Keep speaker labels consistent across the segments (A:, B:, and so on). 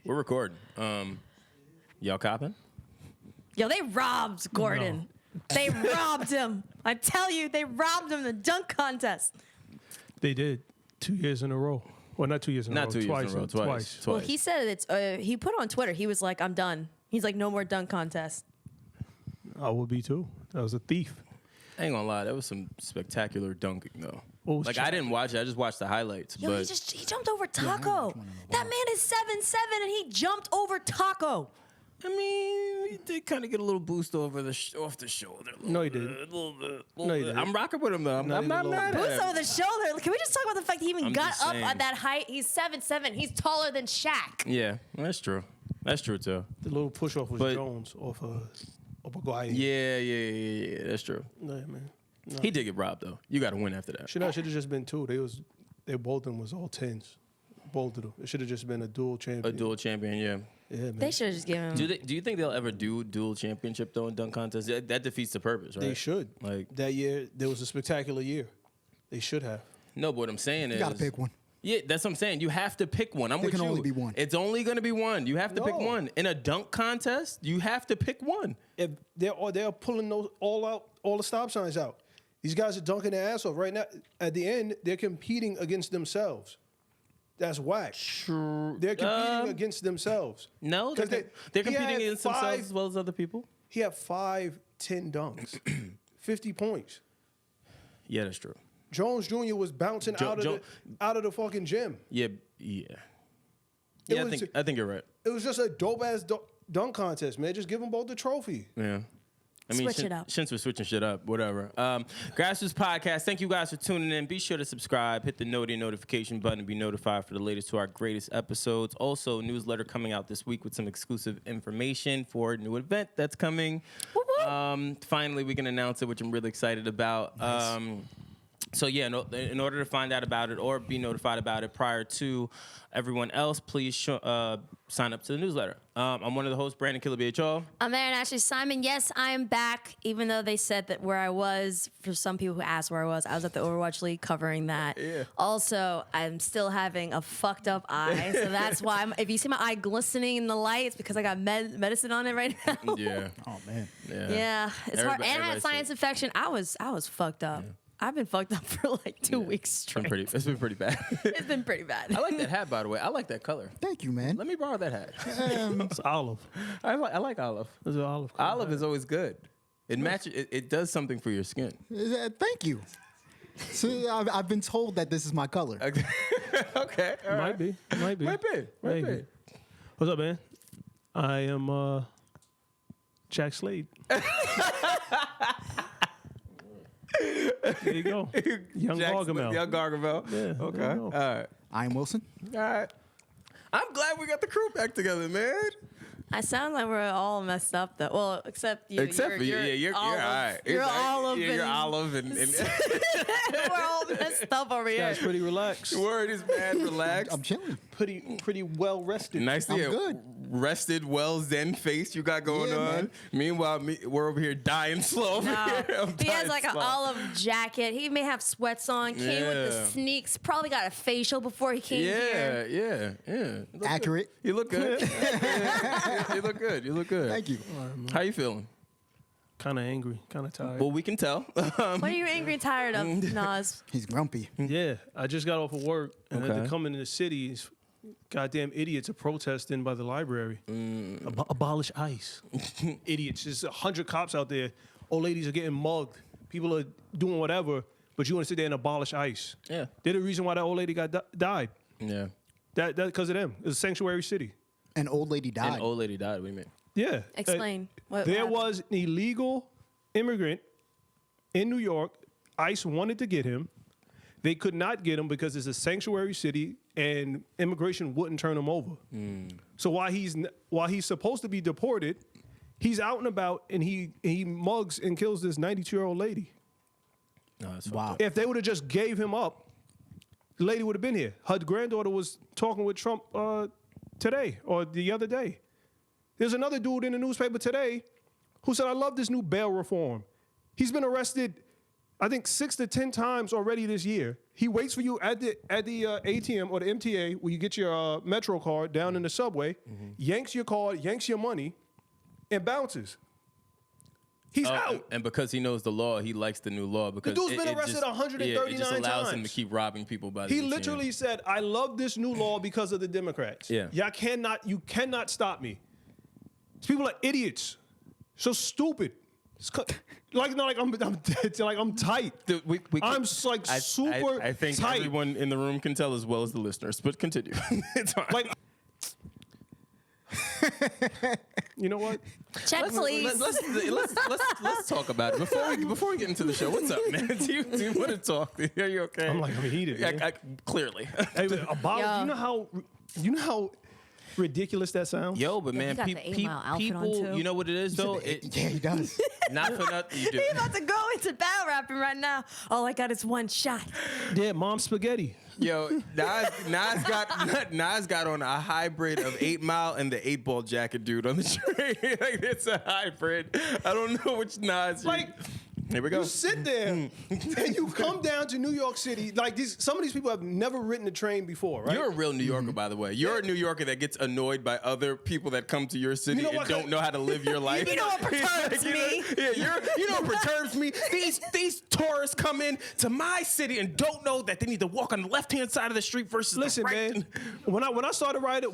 A: We're recording. Y'all copping?
B: Yo, they robbed Gordon. No. They robbed him. I tell you, they robbed him in the dunk contest.
C: They did 2 years in a row. Well, not 2 years in a row. Twice.
B: Well, he said it's. He put on Twitter. He was like, "I'm done." He's like, "No more dunk contest."
C: I would be too. That was a thief.
A: I ain't gonna lie, that was some spectacular dunking though.
C: Like
A: I didn't watch it. I just watched the highlights.
B: Yo,
A: but
B: he jumped over Taco. That man is 7'7", and he jumped over Taco.
A: I mean, he did kind of get a little boost off the shoulder.
C: No, he didn't.
A: A little bit. I'm rocking with him though. I'm not mad at him.
B: Boost over the shoulder. Can we just talk about the fact he even got up at that height? He's 7'7". He's taller than Shaq.
A: Yeah, that's true. That's true too.
C: The little push off was Jones off a guy.
A: Yeah. That's true.
C: Yeah, man. No.
A: He did get robbed though. You got to win after that.
C: Should have just been two. They both of them was all 10s. Both of them. It should have just been a dual champion.
A: A dual champion, yeah.
C: Yeah, man.
B: They should have just given him.
A: Do you think they'll ever do dual championship though in dunk contest? That defeats the purpose, right?
C: They should.
A: Like
C: that year, there was a spectacular year. They should have.
A: No, but what I'm saying is
D: you gotta pick one.
A: Yeah, that's what I'm saying. You have to pick one. I'm with you.
D: There can only be one.
A: It's only going to be one. You have to pick one. In a dunk contest, you have to pick one.
C: If they're pulling those all the stop signs out. These guys are dunking their ass off right now. At the end, they're competing against themselves. That's whack.
A: True.
C: They're competing against themselves.
A: No, they're competing against themselves as well as other people.
C: He had 5 10 dunks, 50 points.
A: Yeah, that's true.
C: Jones Jr. was bouncing out of the fucking gym.
A: Yeah. I think you're right.
C: It was just a dope ass dunk contest, man. Just give them both the trophy.
A: Yeah. I mean,
B: Switch it up.
A: Since we're switching shit up, whatever. Grassroots Podcast, thank you guys for tuning in. Be sure to subscribe, hit the notification button to be notified for the latest to our greatest episodes. Also, newsletter coming out this week with some exclusive information for a new event that's coming. Finally, we can announce it, which I'm really excited about. Nice. So, yeah, in order to find out about it or be notified about it prior to everyone else, please sign up to the newsletter. I'm one of the hosts, Brandon Killabh.
B: I'm Erin Ashley Simon. Yes, I'm back, even though they said that where I was, for some people who asked where I was at the Overwatch League covering that.
A: Yeah.
B: Also, I'm still having a fucked up eye, so that's why if you see my eye glistening in the light, it's because I got medicine on it right now.
A: Yeah.
D: Oh, man.
B: Yeah. It's hard. And I had a sinus infection. I was fucked up. Yeah. I've been fucked up for like 2 weeks straight.
A: It's been pretty bad.
B: It's been pretty bad.
A: I like that hat, by the way. I like that color.
D: Thank you, man.
A: Let me borrow that hat.
C: It's olive.
A: I like olive.
C: It's an olive.
A: Olive is always good. It matches. It does something for your skin.
D: Thank you. See, I've been told that this is my color.
A: Okay.
C: Might be. What's up, man? I am Jack Slade. There you go. Young Gargamel.
A: Young Gargamel.
C: Yeah.
A: Okay. All right.
D: I am Wylson.
A: All right. I'm glad we got the crew back together, man.
B: I sound like we're all messed up, though. Well, except you.
A: Except for you. Yeah, you're all right.
B: You're Olive.
A: Yeah, you're Olive. And
B: we're all messed up over here.
C: That's pretty relaxed.
A: Word is mad relaxed.
D: I'm chilling.
C: Pretty well rested.
A: Nice to
D: I'm good.
A: Rested, well zen face you got going on. Man. Meanwhile, we're over here dying slow.
B: No. He has like an olive jacket. He may have sweats on. Came with the sneaks. Probably got a facial before he came here.
A: Yeah.
D: Accurate.
A: Good. You look good. You look good.
D: Thank you.
A: How you feeling?
C: Kind of angry, kind of tired.
A: Well, we can tell.
B: What are you angry and tired of, Nas?
D: He's grumpy.
C: Yeah, I just got off of work and had to come into the city. These goddamn idiots are protesting by the library. Abolish ICE. Idiots. There's 100 cops out there. Old ladies are getting mugged. People are doing whatever, but you want to sit there and abolish ICE.
A: Yeah.
C: They're the reason why that old lady died.
A: Yeah.
C: That because of them. It's a sanctuary city.
D: An old lady died.
A: An old lady died. What do you mean?
C: Yeah.
B: Explain.
C: There was an illegal immigrant in New York. ICE wanted to get him. They could not get him because it's a sanctuary city and immigration wouldn't turn him over. So while he's supposed to be deported, he's out and about and he mugs and kills this 92-year-old lady.
A: No, that's
D: wow.
C: If they would have just gave him up, the lady would have been here. Her granddaughter was talking with Trump today or the other day. There's another dude in the newspaper today who said, I love this new bail reform. He's been arrested, I think 6 to 10 times already this year. He waits for you at the ATM or the MTA where you get your Metro card down in the subway, yanks your card, yanks your money, and bounces. He's out.
A: And because he knows the law, he likes the new law. Because
C: The dude's been arrested 139
A: it just allows him to
C: times.
A: keep robbing people by the
C: He
A: ATM.
C: literally said, "I love this new law because of the Democrats.
A: Yeah.
C: You cannot stop me. These people are idiots. So stupid. I'm tight. I'm like super
A: I think
C: tight.
A: everyone in the room can tell as well as the listeners, but continue. It's fine.
C: Like, you know what?
B: Check, please.
A: Let's talk about it before we get into the show. What's up, man? Do you want to talk? Are you okay?
C: I'm heated. Man.
A: Clearly.
C: Hey, but a bottle.
B: Yo.
C: You know how ridiculous that sounds?
A: Yo, but man,
B: got the 8 Mile outfit on,
A: people,
B: too.
A: you know what it is though?
D: Yeah, he does.
A: Not for nothing. You do.
B: He's about to go into battle rapping right now. All I got is one shot.
C: Yeah, mom spaghetti.
A: Yo, Nas got on a hybrid of 8 Mile and the 8-Ball jacket dude on the train. Like, it's a hybrid. I don't know which Nas.
C: Like,
A: here we go.
C: you sit there and you come down to New York City. Like some of these people have never ridden a train before, right?
A: You're a real New Yorker, by the way. You're a New Yorker that gets annoyed by other people that come to your city
C: You know
A: and
C: what?
A: don't know how to live your life.
B: You know what perturbs me?
A: You know what perturbs me? These tourists come in to my city and don't know that they need to walk on the left-hand side of the street versus
C: Listen,
A: the right.
C: man. When I started riding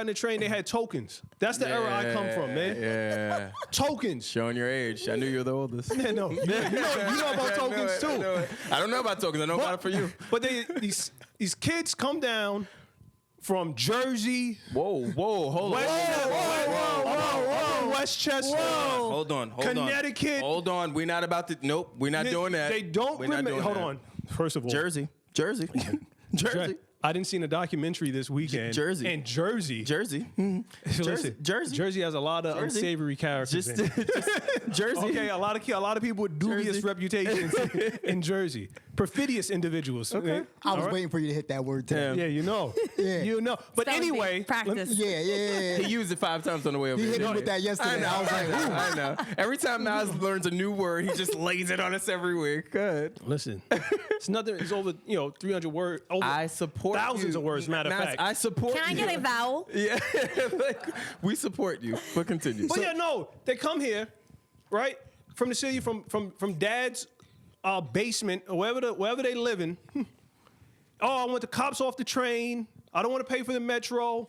C: the train, they had tokens. That's the era I come from, man.
A: Yeah.
C: Tokens.
A: Showing your age. I knew you were the oldest.
C: Man, no, you know about tokens too.
A: I don't know about tokens. I know about it for you.
C: But these kids come down from Jersey,
A: Whoa, hold on.
C: Westchester.
A: Hold on.
C: Connecticut.
A: Hold on. We're not about to. Nope. We're not doing that.
C: They don't
A: We're not
C: remember.
A: doing
C: Hold
A: that.
C: on. First of all,
A: Jersey.
C: I didn't see a documentary this weekend.
A: Jersey.
C: And Jersey.
A: Mhm.
C: Listen, Jersey has a lot of unsavory characters.
A: Just
C: in it.
A: Jersey.
C: Okay, a lot of people with dubious
A: Jersey.
C: reputations in Jersey, perfidious individuals. Okay,
D: I was waiting for you to hit that word, Tim.
C: Yeah, you know.
D: Yeah.
C: You know. But
B: That would be
C: anyway,
B: practice.
D: Yeah.
A: He used it 5 times on the way over
D: He
A: here.
D: hit me
A: didn't
D: with that yesterday. I was like, ooh.
A: I know. Every time Nas learns a new word, he just lays it on us every week. Good.
C: listen, it's nothing. It's over 300 words. Over
A: I support
C: thousands
A: you.
C: of words. Matter of
A: Nas,
C: fact,
A: I support
B: Can I
A: you.
B: get a vowel?
A: Yeah, like, we support you. But continue.
C: But yeah, no, they come here, right, from the city, from dad's basement or wherever they living. Oh, I want the cops off the train. I don't want to pay for the metro.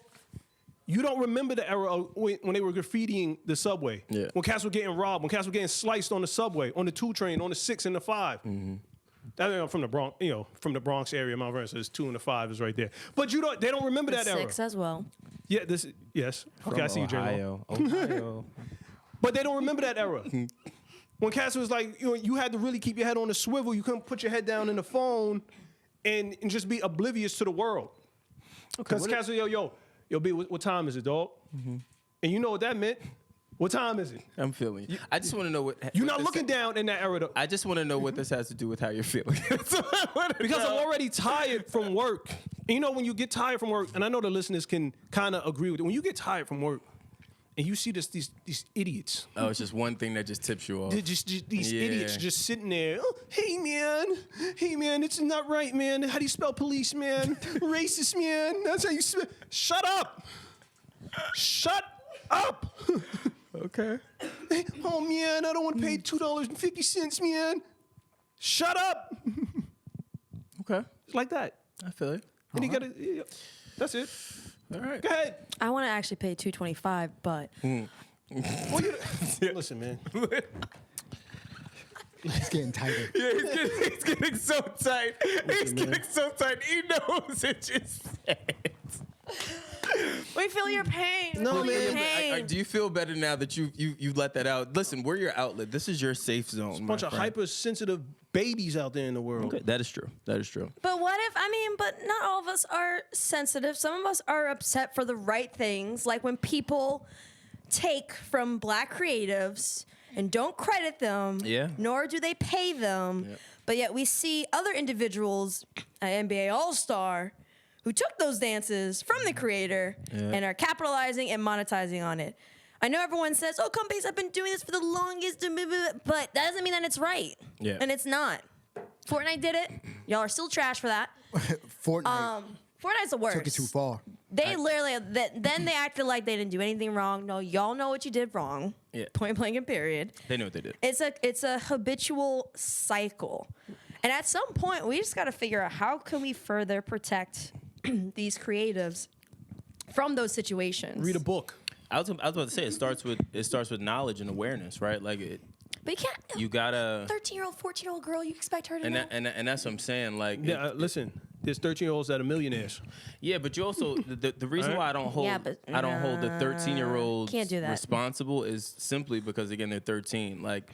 C: You don't remember the era of when they were graffitiing the subway.
A: Yeah.
C: When cats were getting robbed. When cats were getting sliced on the subway, on the 2 train, on the 6 and the 5.
A: Mm-hmm.
C: That from the Bronx, from the Bronx area, Mount Vernon. So there's 2 and the 5 is right there. But they don't remember that era.
B: 6 as well.
C: Yeah, yes. Okay, I see you, J-Lo.
A: Ohio.
C: But they don't remember that era. When Cass was like, you had to really keep your head on the swivel. You couldn't put your head down in the phone and just be oblivious to the world. Because Cass was, yo, B, what time is it, dog? Mm-hmm. And you know what that meant? What time is it?
A: I'm feeling you. I just want to know what.
C: You're
A: what
C: not
A: this-
C: looking down in that era, though.
A: I just want to know what this has to do with how you're feeling. That's all I wanna
C: Because
A: know.
C: I'm already tired from work. And when you get tired from work, and I know the listeners can kind of agree with it, when you get tired from work and you see these idiots.
A: Oh, it's just one thing that just tips you off.
C: They're just these
A: Yeah.
C: idiots just sitting there. Oh, hey man, it's not right, man. How do you spell police, man? Racist, man. That's how you spell. Shut up. Shut up.
A: Okay.
C: Oh man, I don't want to pay $2.50, man. Shut up.
A: Okay.
C: It's like that.
A: I feel you.
C: And you gotta. That's it.
A: All right.
C: Go ahead.
B: I want to actually pay $2.25, but
C: Listen, man.
D: It's getting tighter.
A: Yeah, he's getting so tight. He's getting so tight. He knows it just
B: we feel your pain.
C: No,
B: we feel your
C: man.
B: pain.
A: Do you feel better now that you let that out? Listen, we're your outlet. This is your safe zone.
C: Bunch of hypersensitive babies out there in the world.
A: Okay, that is true. That is true.
B: But but not all of us are sensitive. Some of us are upset for the right things, like when people take from black creatives and don't credit them,
A: Yeah.
B: nor do they pay them.
A: Yeah.
B: But yet we see other individuals, an NBA All-Star, who took those dances from the creator and are capitalizing and monetizing on it. I know everyone says, oh, companies have been doing this for the longest, but that doesn't mean that it's right.
A: Yeah.
B: And it's not. Fortnite did it. Y'all are still trash for that.
D: Fortnite
B: Fortnite's the worst.
D: took it too far.
B: They literally, then they acted like they didn't do anything wrong. No, y'all know what you did wrong.
A: Yeah.
B: Point blank and period.
A: They know what they did.
B: It's a habitual cycle. And at some point, we just got to figure out how can we further protect these creatives from those situations.
C: Read a book.
A: I was about to say it starts with knowledge and awareness, right? Like
B: But you can't.
A: you gotta
B: 13-year-old, 14-year-old girl, you expect her to
A: and
B: know?
A: and that's what I'm saying. Like
C: Yeah, listen, there's 13-year-olds that are millionaires.
A: yeah, but you also the reason why I don't hold
B: Yeah, but,
A: I don't hold the 13-year-olds
B: can't do that.
A: responsible is simply because again they're 13. Like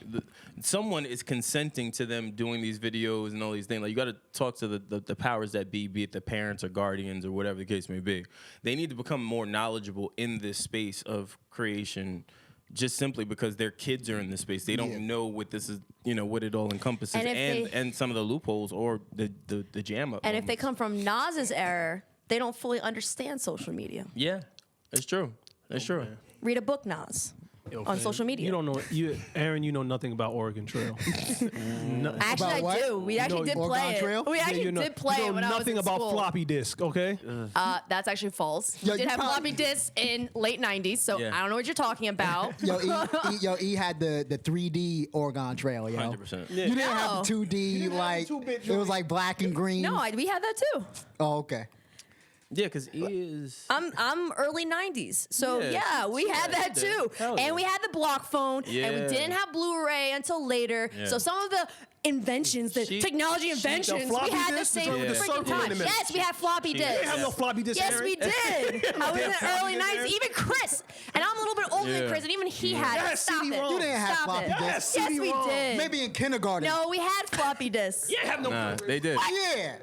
A: someone is consenting to them doing these videos and all these things. Like you got to talk to the powers that be it the parents or guardians or whatever the case may be. They need to become more knowledgeable in this space of creation. Just simply because their kids are in this space, they don't know what this is, what it all encompasses, and some of the loopholes or the jam up.
B: And if they come from Nas's era, they don't fully understand social media.
A: yeah, that's true. That's true.
B: Read a book, Nas, on social media.
C: You don't know, Aaron. You know nothing about Oregon Trail.
B: Actually, I
D: what?
B: do. We actually did
D: Oregon
B: play
D: Trail?
B: it. We actually
C: you know,
B: did play
C: you
B: it
C: know
B: when I was
C: nothing
B: in
C: about
B: school.
C: floppy disk. Okay.
E: That's actually false.
D: Yo,
E: We did
D: you
E: have
D: probably-
E: floppy disks in late 90s, so
A: Yeah.
E: I don't know what you're talking about.
D: E had the 3D Oregon Trail, yo.
A: 100%.
D: You didn't have
B: No.
D: the 2D,
C: have the
D: like,
C: 2-bit
D: it was like black and green.
B: No, we had that too.
D: Oh, okay.
A: Yeah, because he is.
B: I'm early 90s. So
A: Yeah,
B: yeah, we
A: yeah,
B: had that
A: you did.
B: too.
A: Hell
B: And
A: yeah.
B: we had the block phone and we
A: Yeah.
B: didn't have Blu-ray until later.
A: Yeah.
B: So some of the inventions, the
A: She-
B: technology inventions, we
C: floppy
B: had the
C: disk, the
B: same
C: joint with the
B: freaking
C: circle in the
B: time.
C: middle.
B: Yes, we had floppy
A: She-
B: disks.
C: They have no floppy disk.
B: Yes,
C: Aaron.
B: we did. I was in the
C: floppy
B: early
C: disk,
B: 90s.
C: Aaron.
B: Even Chris, and I'm a little bit older
A: Yeah.
B: than Chris, and even he had it.
C: Yes,
B: Stop
C: CD-ROM.
B: it.
D: You didn't have
B: Stop
D: floppy
B: it.
D: disks.
C: Yes,
B: Yes, we
C: CD-ROM.
B: did.
D: Maybe in kindergarten.
B: No, we had floppy disks.
C: Yeah, have no.
A: Nah, they did.
D: Yeah.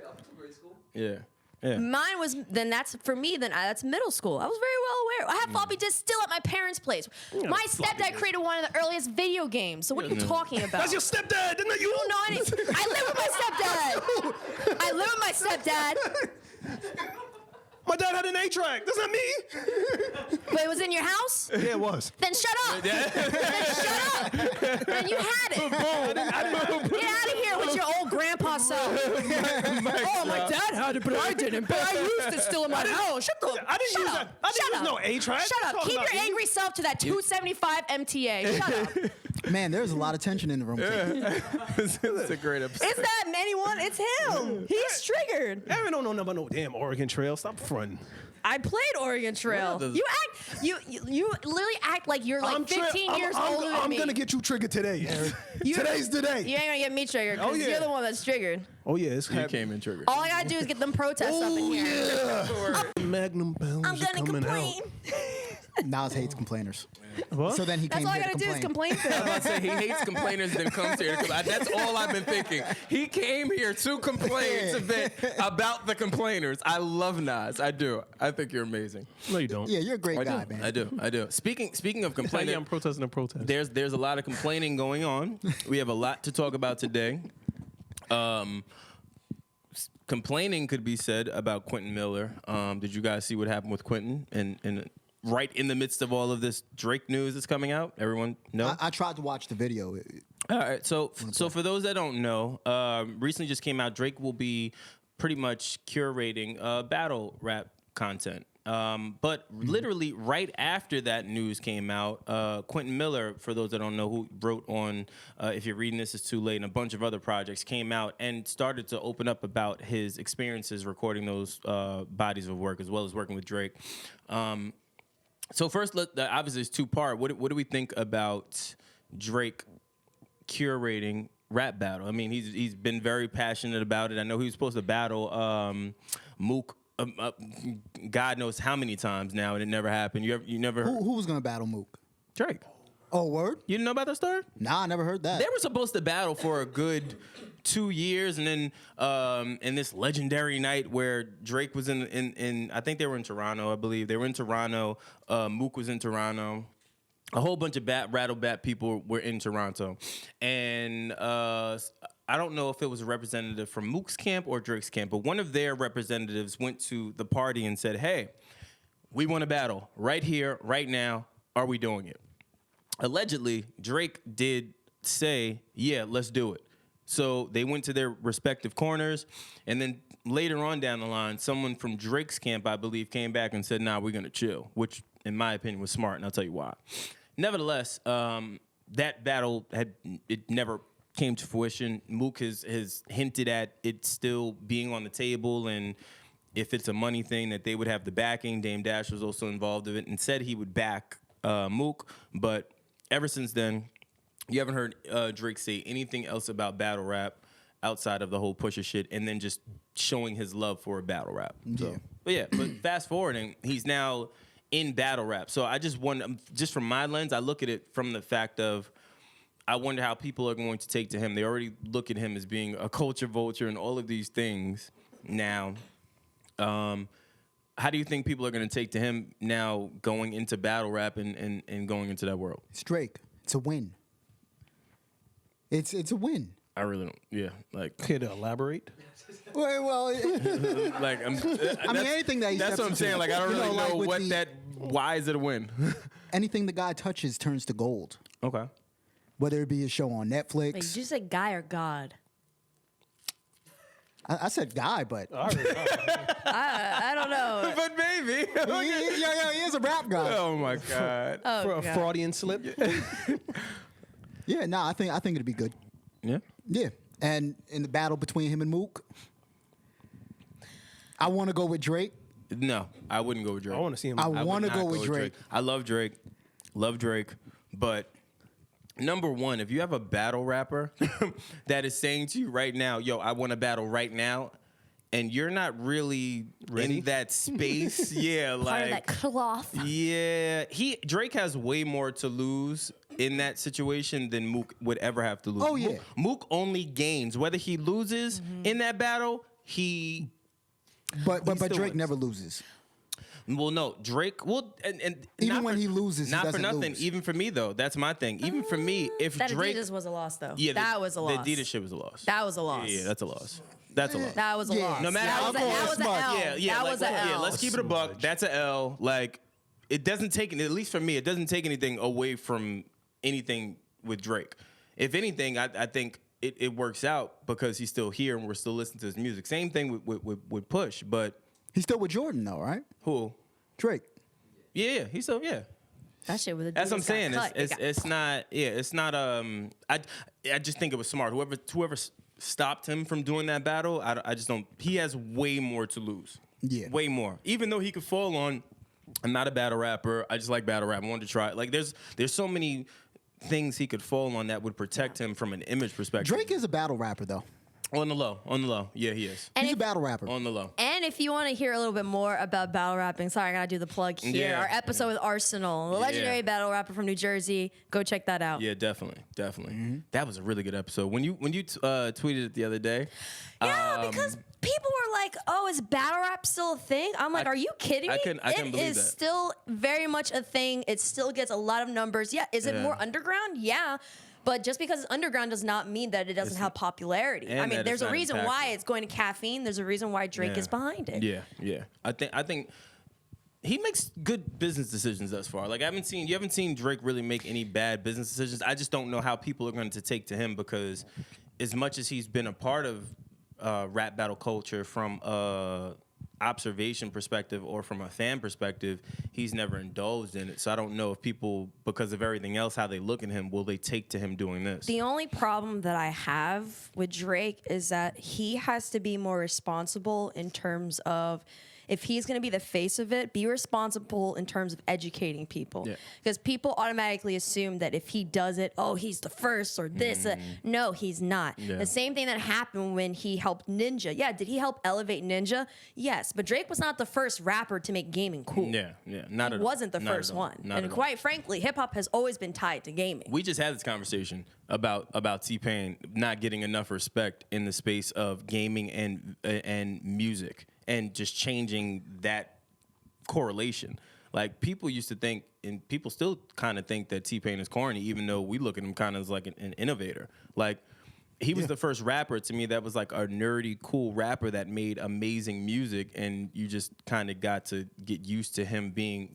A: Yeah. Yeah.
B: Mine was that's for me. That's middle school. I was very well aware. I have floppy disks still at my parents' place. My
C: floppy
B: stepdad
C: disk.
B: created one of the earliest video games. So what are you talking about?
C: That's your stepdad. Isn't that you?
B: I don't know anything. I live with my stepdad. I live with my stepdad.
C: My dad had an 8-track. That's not me.
B: But it was in your house.
C: Yeah, it was.
B: Then shut up. Then shut up. Then you had it. Get out of here with your old grandpa self. Oh, my dad had it, but I didn't. But I used it still in my house. Shut up.
C: I didn't
B: Shut
C: use
B: up.
C: that. I didn't
B: Shut
C: use
B: up.
C: no 8-track.
B: Shut up.
C: Talking
B: Keep
C: about
B: your
C: me.
B: angry self to that 275 MTA. Shut up.
D: Man, there's a lot of tension in the room.
A: It's a great episode.
B: It's not anyone. It's him. He's triggered.
C: Aaron don't know nothing about no damn Oregon Trail. Stop fronting.
B: I played Oregon Trail.
A: What are the-
B: You literally act like you're like 15 years older than
C: I'm
B: me.
C: gonna get you triggered today, Aaron. Today's the day.
B: You ain't gonna get me triggered because
C: yeah.
B: you're the one that's triggered.
C: Oh yeah, it's
A: You
C: happening.
A: came in triggered.
B: All I gotta do is get them protests up in
C: Oh
B: here.
C: yeah. Magnum pounds
B: I'm
C: are
B: gonna
C: coming
B: complain.
D: Nas hates complainers.
C: What?
D: So then he
B: That's
D: came
B: all I
D: here to
B: gotta do is
D: complain.
B: complain to
A: I
B: him.
A: say he hates complainers, then comes here. That's all I've been thinking. He came here to complain to vent about the complainers. I love Nas. I do. I think you're amazing.
C: No, you don't.
D: Yeah, you're a great
A: I
D: guy,
A: do.
D: man.
A: I do. I do. Speaking of
C: Yeah,
A: complaining,
C: I'm protesting a protest.
A: there's a lot of complaining going on. We have a lot to talk about today. Complaining could be said about Quentin Miller. Did you guys see what happened with Quentin? And right in the midst of all of this Drake news that's coming out, everyone know?
D: I tried to watch the video.
A: All right, so for those that don't know, recently just came out, Drake will be pretty much curating battle rap content. But literally right after that news came out, Quentin Miller, for those that don't know, who wrote on If You're Reading This It's Too Late and a bunch of other projects, came out and started to open up about his experiences recording those bodies of work as well as working with Drake. So first, obviously it's two-part. What do we think about Drake curating rap battle? I mean, he's been very passionate about it. I know he was supposed to battle Mook, God knows how many times now, and it never happened. You never heard
D: Who was gonna battle Mook?
A: Drake?
D: Oh, word?
A: You didn't know about that story?
D: Nah, I never heard that.
A: They were supposed to battle for a good 2 years, and then in this legendary night where Drake was in I think they were in Toronto, I believe. They were in Toronto. Mook was in Toronto. A whole bunch of rattle bat people were in Toronto. And I don't know if it was a representative from Mook's camp or Drake's camp, but one of their representatives went to the party and said, hey, we want to battle right here, right now. Are we doing it? Allegedly, Drake did say, yeah, let's do it. So they went to their respective corners, and then later on down the line, someone from Drake's camp, I believe, came back and said, "Nah, we're gonna chill," which, in my opinion, was smart, and I'll tell you why. Nevertheless, that battle never came to fruition. Mook has hinted at it still being on the table, and if it's a money thing, that they would have the backing. Dame Dash was also involved in it and said he would back Mook, but ever since then, you haven't heard Drake say anything else about battle rap outside of the whole Pusha shit, and then just showing his love for battle rap. So, but fast forwarding, he's now in battle rap. So I just wonder, just from my lens, I look at it from the fact of, I wonder how people are going to take to him. They already look at him as being a culture vulture and all of these things. Now, how do you think people are going to take to him now going into battle rap and going into that world?
D: It's Drake. It's a win. It's a win.
A: I really don't. Yeah, like.
C: Care to elaborate?
D: Well,
A: Like,
D: I mean, anything that he
A: that's
D: steps
A: what I'm
D: into,
A: saying. Like, I don't
D: you
A: really
D: like
A: know
D: with
A: what
D: the-
A: that. Why is it a win?
D: anything the guy touches turns to gold.
A: Okay.
D: Whether it be a show on Netflix.
B: Wait, did you say guy or God?
D: I said guy, but
B: I don't know.
A: But maybe.
D: he is a rap guy.
A: Oh my god.
B: Oh,
C: For a
B: God.
C: Freudian slip?
D: Yeah, I think it'd be good.
A: Yeah.
D: Yeah, and in the battle between him and Mook, I want to go with Drake.
A: No, I wouldn't go with Drake.
C: I want to see him.
D: I
A: would
D: want to
A: not
D: go with Drake.
A: I love Drake, but number one, if you have a battle rapper that is saying to you right now, "Yo, I want to battle right now," and you're not really
C: Ready?
A: in that space, yeah,
B: Part
A: like
B: of that cloth.
A: yeah, Drake has way more to lose in that situation than Mook would ever have to lose.
D: Oh, yeah.
A: Mook only gains whether he loses in that battle.
D: But
A: still
D: Drake
A: wins.
D: never loses.
A: Well, no, Drake. Well, and
D: Even
A: not
D: when
A: for-
D: he loses, he
A: not for
D: doesn't
A: nothing.
D: lose.
A: Even for me, though, that's my thing. Even for me, if
B: That
A: Drake,
B: Adidas was a loss, though.
A: yeah,
B: that was a loss.
A: The Adidas shit was a loss.
B: That was a loss.
A: Yeah, that's a loss. That's a loss.
B: That was a
D: Yeah.
B: loss.
A: No matter
B: that
A: how
B: was a,
A: cool
B: that
A: it's
B: was an
D: smart.
B: L.
A: Yeah,
B: that
A: like,
B: was an
A: yeah.
B: L.
A: Let's keep it a buck. That's a L. Like, it doesn't take, at least for me, it doesn't take anything away from anything with Drake. If anything, I think it works out because he's still here and we're still listening to his music. Same thing with Push, but
D: He's still with Jordan though, right?
A: who?
D: Drake.
A: Yeah, he's still
B: That shit was a
A: That's what I'm
B: Adidas got
A: saying.
B: cut.
A: It's not. Yeah, it's not. I just think it was smart. Whoever stopped him from doing that battle, I just don't. He has way more to lose.
D: Yeah.
A: Way more. Even though he could fall on, I'm not a battle rapper. I just like battle rap. I wanted to try it. Like there's so many things he could fall on that would protect him from an image perspective.
D: Drake is a battle rapper though.
A: on the low. Yeah, he is.
B: And
D: He's a
B: if,
D: battle rapper.
A: On the low.
B: and if you want to hear a little bit more about battle rapping, sorry, I gotta do the plug here.
A: Yeah.
B: Our episode with Arsenal, the legendary battle rapper from New Jersey. Go check that out.
A: Yeah, definitely.
D: Mm-hmm.
A: That was a really good episode. When you tweeted it the other day.
B: Yeah, because people were like, "Oh, is battle rap still a thing?" I'm like, "Are you kidding me?"
A: I couldn't believe
B: is
A: that.
B: still very much a thing. It still gets a lot of numbers. Yeah, is it
A: Yeah.
B: more underground? Yeah. But just because it's underground does not mean that it doesn't have popularity.
A: and
B: I mean,
A: that
B: there's
A: it's
B: a
A: not
B: reason why
A: impactful.
B: it's going to caffeine. There's a reason why Drake
A: Yeah.
B: is behind it.
A: Yeah. I think he makes good business decisions thus far. Like you haven't seen Drake really make any bad business decisions. I just don't know how people are going to take to him because as much as he's been a part of rap battle culture from a observation perspective or from a fan perspective, he's never indulged in it. So I don't know if people, because of everything else, how they look at him, will they take to him doing this?
B: The only problem that I have with Drake is that he has to be more responsible in terms of, if he's going to be the face of it, be responsible in terms of educating people.
A: Yeah.
B: Because people automatically assume that if he does it, oh, he's the first or this. No, he's not.
A: Yeah.
B: The same thing that happened when he helped Ninja. Yeah, did he help elevate Ninja? Yes, but Drake was not the first rapper to make gaming cool.
A: Yeah, not at
B: He
A: all.
B: wasn't the
A: Not at
B: first
A: all.
B: one.
A: Not
B: And
A: at all.
B: quite frankly, hip hop has always been tied to gaming.
A: We just had this conversation about T-Pain not getting enough respect in the space of gaming and music, and just changing that correlation. Like people used to think, and people still kind of think that T-Pain is corny, even though we look at him kind of as like an innovator. Like he was the first rapper to me that was like a nerdy, cool rapper that made amazing music, and you just kind of got to get used to him being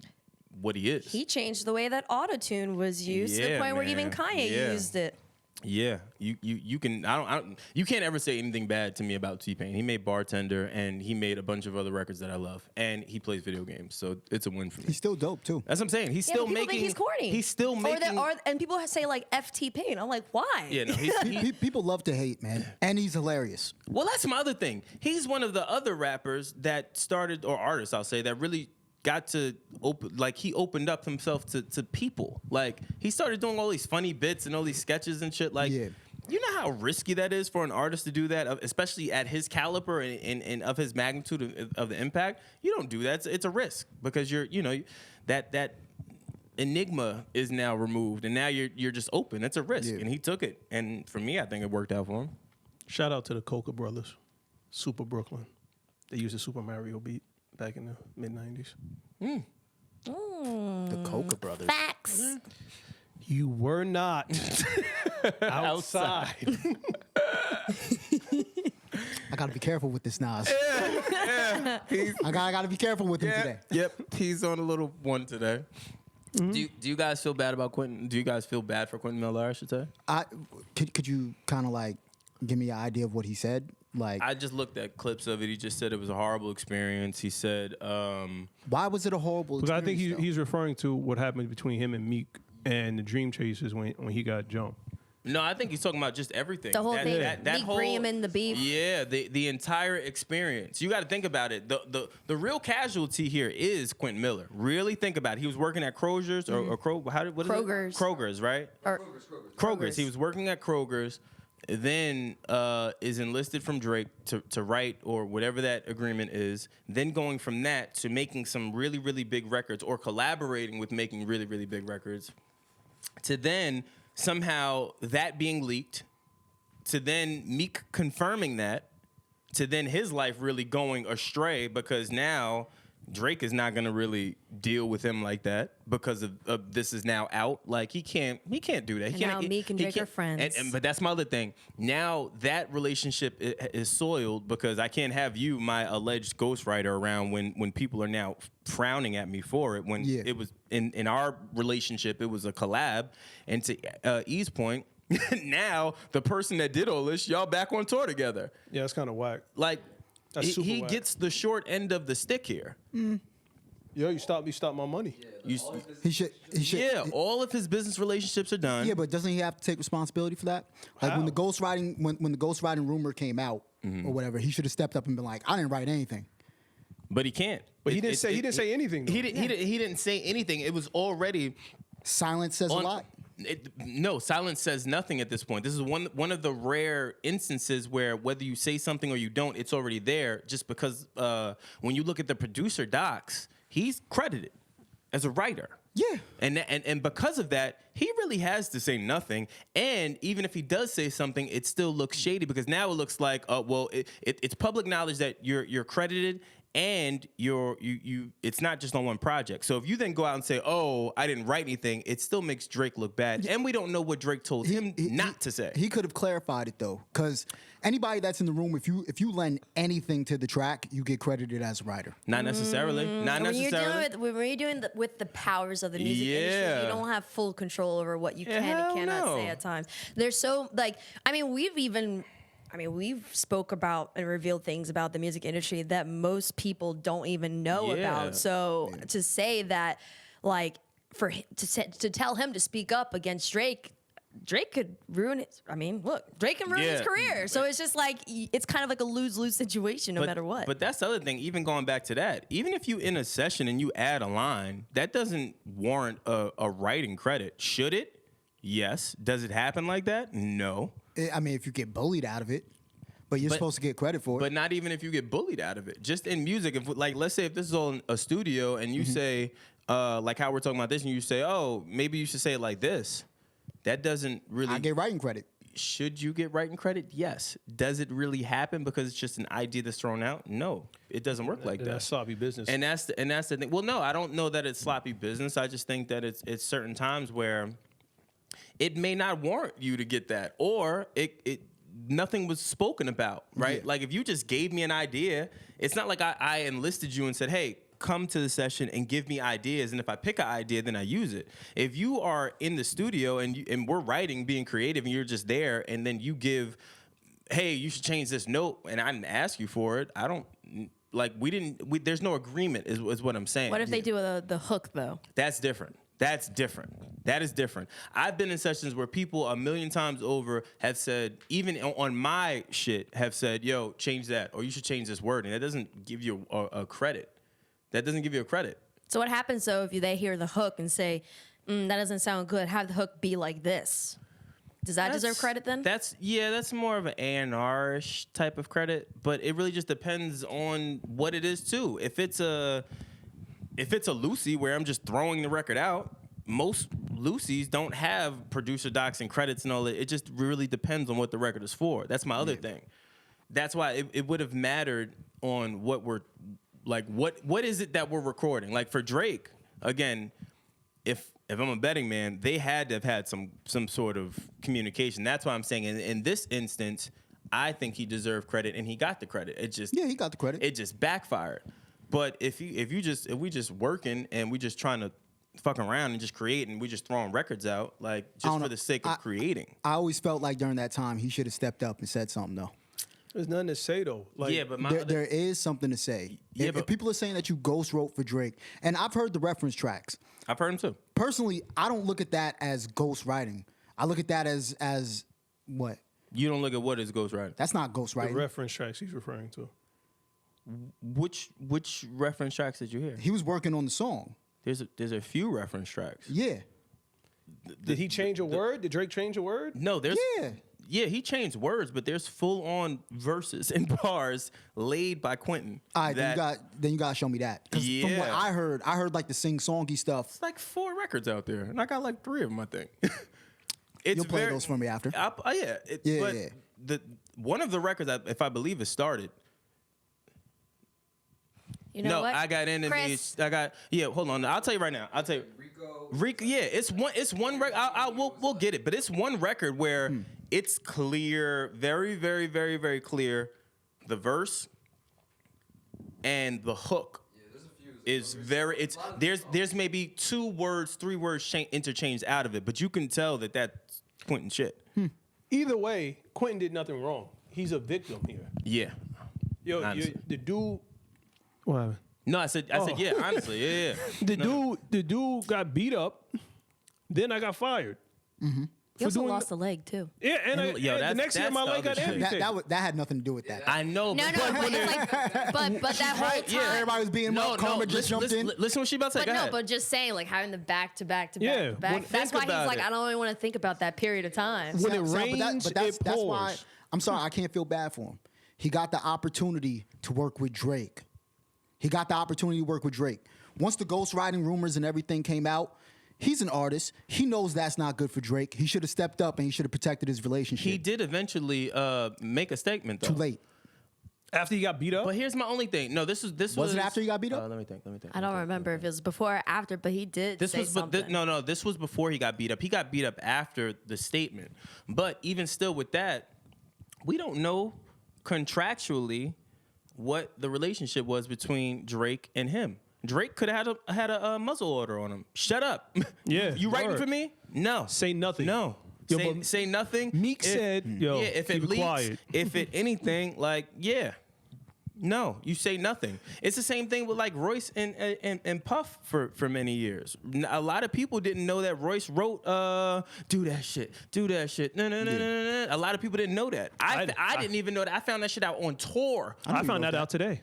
A: what he is.
B: He changed the way that autotune was used to the point where even
A: man.
B: Kanye
A: Yeah.
B: used it.
A: Yeah, you can. I don't. You can't ever say anything bad to me about T-Pain. He made Bartender, and he made a bunch of other records that I love, and he plays video games, so it's a win for me.
D: He's still dope too.
A: That's what I'm saying. He's
E: Yeah,
A: still
E: but people
A: making.
E: think he's corny.
A: He's still making.
E: And people say like FT Pain. I'm like, why?
A: Yeah, no.
D: People love to hate, man, and he's hilarious.
A: Well, that's my other thing. He's one of the other rappers that started, or artists, I'll say, that really got to open, like he opened up himself to people. Like he started doing all these funny bits and all these sketches and shit. Like,
D: Yeah.
A: you know how risky that is for an artist to do that, especially at his caliber and of his magnitude of the impact. You don't do that. It's a risk because that enigma is now removed and now you're just open. It's a risk, and he took it. And for me, I think it worked out for him.
C: Shout out to the Coca Brothers, Super Brooklyn. They used a Super Mario beat back in the mid-90s.
D: The Coca Brothers.
E: Facts.
C: You were not outside.
D: I gotta be careful with this Nas. I gotta be careful with him today.
A: Yep, he's on a little one today. Mm-hmm. Do you guys feel bad about Quentin? Do you guys feel bad for Quentin Miller, I should say?
D: Could you kind of like give me an idea of what he said? Like,
A: I just looked at clips of it. He just said it was a horrible experience. He said,
D: why was it a horrible
C: Because
D: experience?
C: I think he's referring to what happened between him and Meek and the Dream Chasers when he got jumped.
A: no, I think he's talking about just everything.
E: The whole thing. Meek bringing him in the beef.
A: Yeah, the entire experience. You got to think about it. The real casualty here is Quentin Miller. Really think about it. He was working at Kroger's or
E: Kroger's.
A: Kroger's, right? Kroger's. He was working at Kroger's. Then is enlisted from Drake to write or whatever that agreement is. Then going from that to making some really, really big records or collaborating with making really, really big records. To then somehow that being leaked. To then Meek confirming that. To then his life really going astray because now Drake is not going to really deal with him like that because of this is now out. Like he can't do that.
E: And now Meek and Drake are friends.
A: But that's my other thing. Now that relationship is soiled because I can't have you, my alleged ghostwriter, around when people are now frowning at me for it. When it was in our relationship, it was a collab. And to E's point, now the person that did all this, y'all back on tour together.
C: Yeah, it's kind of whack.
A: Like.
C: That's super
A: He
C: whack.
A: gets the short end of the stick here.
C: Yo, you stopped my money.
D: He should.
A: Yeah, all of his business relationships are done.
D: Yeah, but doesn't he have to take responsibility for that? Like when the ghostwriting when the ghostwriting rumor came out or whatever, he should have stepped up and been like, I didn't write anything.
A: But he can't.
C: But he didn't say anything. Though.
A: He didn't say anything. It was already
D: Silence says a lot.
A: No, silence says nothing at this point. This is one of the rare instances where whether you say something or you don't, it's already there. Just because when you look at the producer docs, he's credited as a writer.
D: Yeah.
A: And because of that, he really has to say nothing. And even if he does say something, it still looks shady because now it looks like, it's public knowledge that you're credited. And it's not just on one project. So if you then go out and say, "Oh, I didn't write anything," it still makes Drake look bad. And we don't know what Drake told him not to say.
D: He could have clarified it though, because anybody that's in the room, if you lend anything to the track, you get credited as a writer.
A: Not necessarily. Not necessarily.
E: When you're doing with the powers of the music industry, you don't have full control over what you can and cannot say at times. There's so we've spoke about and revealed things about the music industry that most people don't even know about. So to say that, like, to tell him to speak up against Drake could ruin it. I mean, look, Drake can ruin his career. So it's just like, it's kind of like a lose-lose situation no matter what.
A: But that's the other thing, even going back to that, even if you in a session and you add a line, that doesn't warrant a writing credit. Should it? Yes. Does it happen like that? No.
D: I mean, if you get bullied out of it, but you're supposed to get credit for it.
A: But not even if you get bullied out of it. Just in music, if like let's say if this is all in a studio and you say like how we're talking about this, and you say, oh, maybe you should say it like this. That doesn't really.
D: I get writing credit.
A: Should you get writing credit? Yes. Does it really happen because it's just an idea that's thrown out? No, it doesn't work like that.
C: That's sloppy business.
A: And that's the thing. Well, no, I don't know that it's sloppy business. I just think that it's certain times where it may not warrant you to get that, or it nothing was spoken about, right?
D: Yeah.
A: Like if you just gave me an idea, it's not like I enlisted you and said, hey, come to the session and give me ideas, and if I pick an idea, then I use it. If you are in the studio and we're writing, being creative, and you're just there, and then you give, hey, you should change this note, and I didn't ask you for it, I don't, like, there's no agreement is what I'm saying.
E: What if they do the hook though?
A: That's different. That is different. I've been in sessions where people 1,000,000 times over have said, even on my shit, have said, yo, change that, or you should change this word. And that doesn't give you a credit. That doesn't give you a credit.
E: So what happens though if they hear the hook and say, that doesn't sound good, have the hook be like this? Does that deserve credit then?
A: That's more of an A&R-ish type of credit, but it really just depends on what it is too. If it's a Lucy where I'm just throwing the record out, most Lucy's don't have producer docs and credits and all that. It just really depends on what the record is for. That's my other thing. That's why it would have mattered on what we're like. What is it that we're recording? Like for Drake, again, if I'm a betting man, they had to have had some sort of communication. That's why I'm saying in this instance, I think he deserved credit and he got the credit.
D: He got the credit.
A: It just backfired. But if we just working and we just trying to fuck around and just create and we just throwing records out, like just for the sake of creating.
D: I always felt like during that time he should have stepped up and said something though.
C: There's nothing to say though. Like,
A: yeah, but
D: there is something to say.
A: Yeah,
D: if people are saying that you ghost wrote for Drake, and I've heard the reference tracks.
A: I've heard him too.
D: Personally, I don't look at that as ghost writing. I look at that as what?
A: You don't look at what is ghostwriting.
D: That's not ghost
C: the
D: writing.
C: reference tracks he's referring to.
A: Which reference tracks did you hear?
D: He was working on the song.
A: There's a few reference tracks.
D: Yeah.
C: Did he change a word? Did Drake change a word?
A: No, there's
D: Yeah.
A: Yeah, he changed words, but there's full on verses and bars laid by Quentin.
D: All right, then you got to show me that. Because from what I heard like the sing-songy stuff.
A: It's like 4 records out there, and I got like 3 of them, I think.
D: You'll play those for me after.
A: One of the records, if I believe, it started.
E: You know what?
A: I got enemies. Hold on. I'll tell you right now. I'll tell you. Rico. Yeah, it's one record. We'll get it, but it's one record where it's clear, very, very, very, very clear. The verse and the hook is very. It's there's maybe 2 words, 3 words interchanged out of it, but you can tell that that's Quentin shit.
C: Either way, Quentin did nothing wrong. He's a victim here.
A: Yeah.
C: The dude. What happened?
A: No, I said yeah. Honestly, yeah.
C: The dude got beat up. Then I got fired.
E: Mm-hmm. He also lost a leg too.
C: Yeah, and the next year my leg got amputated.
D: That had nothing to do with that.
A: I know.
E: No, but that whole time.
D: Everybody was being Karma just jumped in.
A: Listen what she about to say.
E: But but just saying, like having the back to back to
C: Yeah,
E: back. That's why he's like, I don't even want to think about that period of time.
C: When it rains,
D: that's
C: it pours.
D: why I'm sorry, I can't feel bad for him. He got the opportunity to work with Drake. Once the ghostwriting rumors and everything came out, he's an artist. He knows that's not good for Drake. He should have stepped up and he should have protected his relationship.
A: He did eventually make a statement, though.
D: Too late.
C: After he got beat up?
A: But here's my only thing. No, this was
D: it after he got beat up?
A: Let me think.
E: I don't remember if it was before or after, but he did say something.
A: This was before he got beat up. He got beat up after the statement. But even still with that, we don't know contractually what the relationship was between Drake and him. Drake could have had a muzzle order on him. Shut up.
C: Yeah.
A: You writing for me? No.
C: Say nothing.
A: No. Say nothing.
C: Meek said, yo,
A: if it
C: keep
A: leaks,
C: quiet.
A: if it anything, like, yeah. No, you say nothing. It's the same thing with like Royce and Puff for many years. A lot of people didn't know that Royce wrote do that shit. No. A lot of people didn't know that. I didn't even know that. I found that shit out on tour.
C: I found that out today.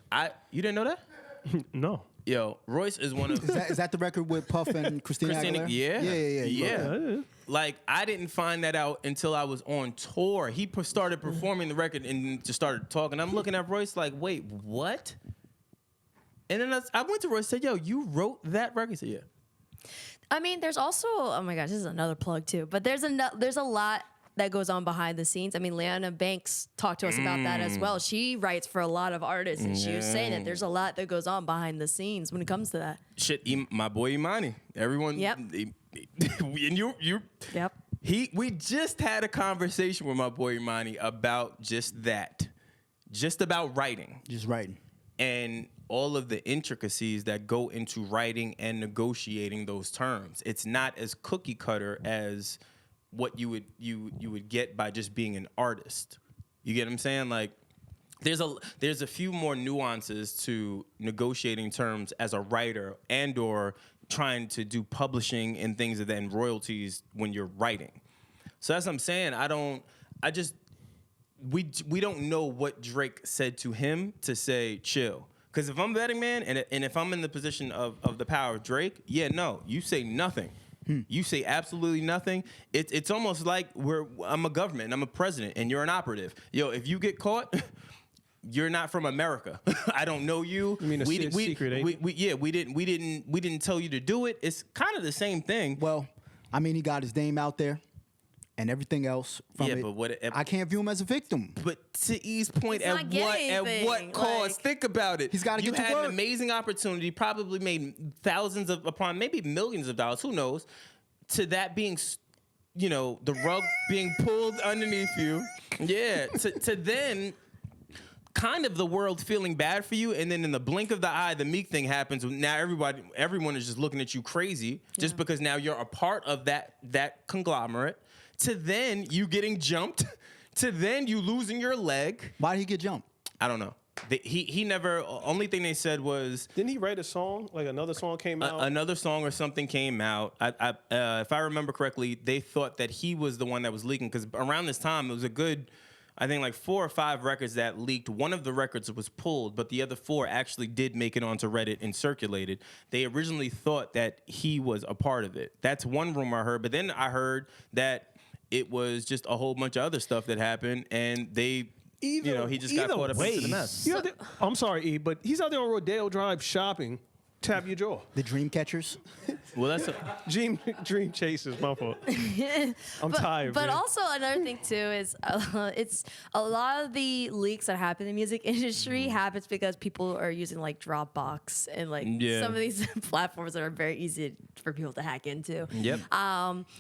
A: You didn't know that?
C: No.
A: Yo, Royce is one of
D: Is that the record with Puff and Christina Aguilera?
A: Yeah. Like, I didn't find that out until I was on tour. He started performing the record and just started talking. I'm looking at Royce like, wait, what? And then I went to Royce and said, yo, you wrote that record? He said, yeah.
E: I mean, there's also, oh my gosh, this is another plug too, but there's a lot that goes on behind the scenes. I mean, Leanna Banks talked to us about that as well. She writes for a lot of artists, and she was saying that there's a lot that goes on behind the scenes when it comes to that.
A: Shit, my boy Imani. Everyone.
E: Yep.
A: And you.
E: Yep.
A: We just had a conversation with my boy Imani about just that. Just about writing.
D: Just writing.
A: And all of the intricacies that go into writing and negotiating those terms. It's not as cookie cutter as what you would get by just being an artist. You get what I'm saying? Like, there's a few more nuances to negotiating terms as a writer and or trying to do publishing and things of that and royalties when you're writing. So that's what I'm saying. We don't know what Drake said to him to say chill. Because if I'm betting man and if I'm in the position of the power of Drake, no, you say nothing. You say absolutely nothing. It's almost like I'm a government and I'm a president and you're an operative. Yo, if you get caught, you're not from America. I don't know you.
C: You mean secret, ain't it?
A: We didn't tell you to do it. It's kind of the same thing.
D: Well, I mean, he got his name out there and everything else from it.
A: But
D: I can't view him as a victim.
A: But to E's point,
E: He's not getting
A: at what
E: anything,
A: cost?
E: like-
A: Think about it.
D: He's gotta
A: You
D: get to
A: had
D: work.
A: an amazing opportunity, probably made thousands upon maybe millions of dollars. Who knows? To that being, the rug being pulled underneath you. Yeah. To then kind of the world feeling bad for you, and then in the blink of the eye, the Meek thing happens. Now everyone is just looking at you crazy just because now you're a part of that conglomerate. To then you getting jumped. To then you losing your leg.
D: Why did he get jumped?
A: I don't know. He never. Only thing they said was
C: Didn't he write a song? Like another song came out?
A: another song or something came out. If I remember correctly, they thought that he was the one that was leaking because around this time it was a good, I think like 4 or 5 records that leaked. One of the records was pulled, but the other 4 actually did make it onto Reddit and circulated. They originally thought that he was a part of it. That's one rumor I heard. But then I heard that it was just a whole bunch of other stuff that happened, and they. He just got caught up into the mess.
C: I'm sorry, E, but he's out there on Rodeo Drive shopping. Tap your jaw.
D: The dream catchers?
A: Well, that's
C: Dream chasers, my fault. I'm tired.
E: But
C: man.
E: also another thing too is it's a lot of the leaks that happen in the music industry happens because people are using like Dropbox and like some of these platforms that are very easy for people to hack into.
A: Yep.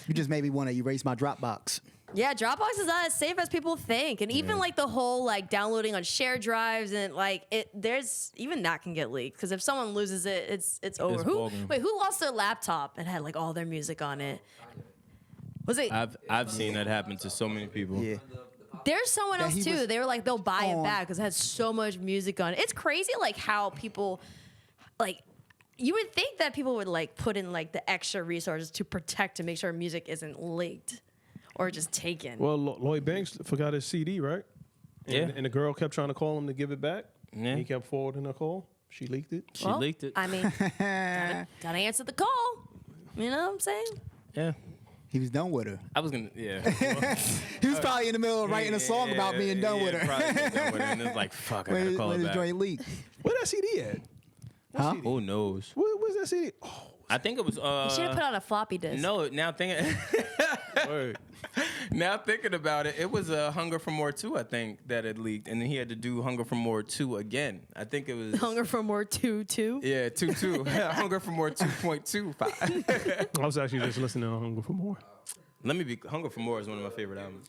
D: You just made me want to erase my Dropbox.
E: Yeah, Dropbox is not as safe as people think, and even like the whole like downloading on shared drives and like there's even that can get leaked because if someone loses it, it's over. Who lost their laptop and had like all their music on it? Was it?
A: I've seen that happen to so many people.
D: Yeah.
E: There's someone else
D: he
E: too.
D: was
E: They were like they'll buy it
D: on-
E: back because it has so much music on it. It's crazy like how people like. You would think that people would like put in like the extra resources to protect to make sure music isn't leaked. Or just taken.
C: Well, Lloyd Banks forgot his CD, right?
A: Yeah.
C: And the girl kept trying to call him to give it back.
A: Yeah.
C: He kept forwarding her call. She leaked it.
A: She leaked it.
E: I mean, gotta answer the call. You know what I'm saying?
A: Yeah.
D: He was done with her.
A: I was gonna. Yeah.
D: He was probably in the middle of writing a song about being done with her.
A: Probably been done with her. And it's like, fuck, I gotta call
D: when
A: it
D: his
A: back.
D: joint leaked.
C: Where that CD at?
D: Huh?
A: Who knows?
C: Where's that CD? Oh,
A: I think it was.
E: You should have put on a floppy disk.
A: No, now thinking.
C: word.
A: Now thinking about it, it was Hunger for More 2, I think, that had leaked. And then he had to do Hunger for More 2 again. I think it was...
E: Hunger for More 2.2.
A: Yeah, 2.2. Hunger for More 2.25.
C: I was actually just listening to Hunger for More.
A: Hunger for More is one of my favorite albums.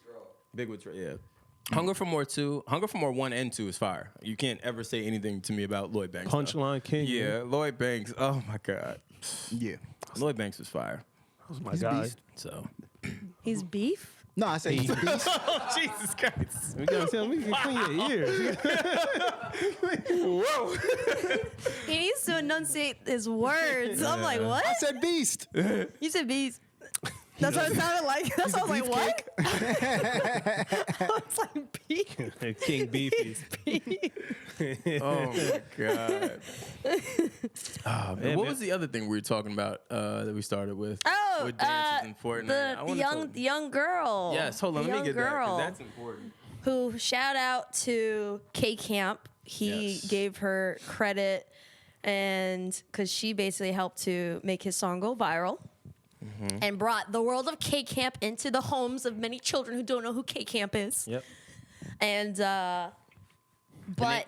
A: Big with yeah. Hunger for More 2. Hunger for More 1 and 2 is fire. You can't ever say anything to me about Lloyd Banks. though.
C: Punchline King.
A: Yeah, Lloyd Banks. Oh, my God.
D: Yeah.
A: Lloyd Banks was fire.
C: That was my
D: He's a
C: guy.
D: beast.
A: So...
E: He's beef?
D: No, I said he's a beast.
A: Oh, Jesus Christ.
C: We gotta tell me, clean your ears.
A: Whoa.
E: He needs to enunciate his words. I'm like, what?
D: I said beast.
E: You said beef. That's what it sounded like. That's what I was like, what? I was like, beef?
C: King Beefy.
A: Oh, my God. Oh, man. What was the other thing we were talking about that we started with?
E: Oh,
A: With dances in Fortnite.
E: the young girl.
A: Yes, hold on.
E: The
A: Let me
E: young
A: get that
E: girl.
A: because that's important.
E: Who shout out to K Camp. He
A: Yes.
E: gave her credit and because she basically helped to make his song go viral and brought the world of K Camp into the homes of many children who don't know who K Camp is.
A: Yep.
E: And
A: The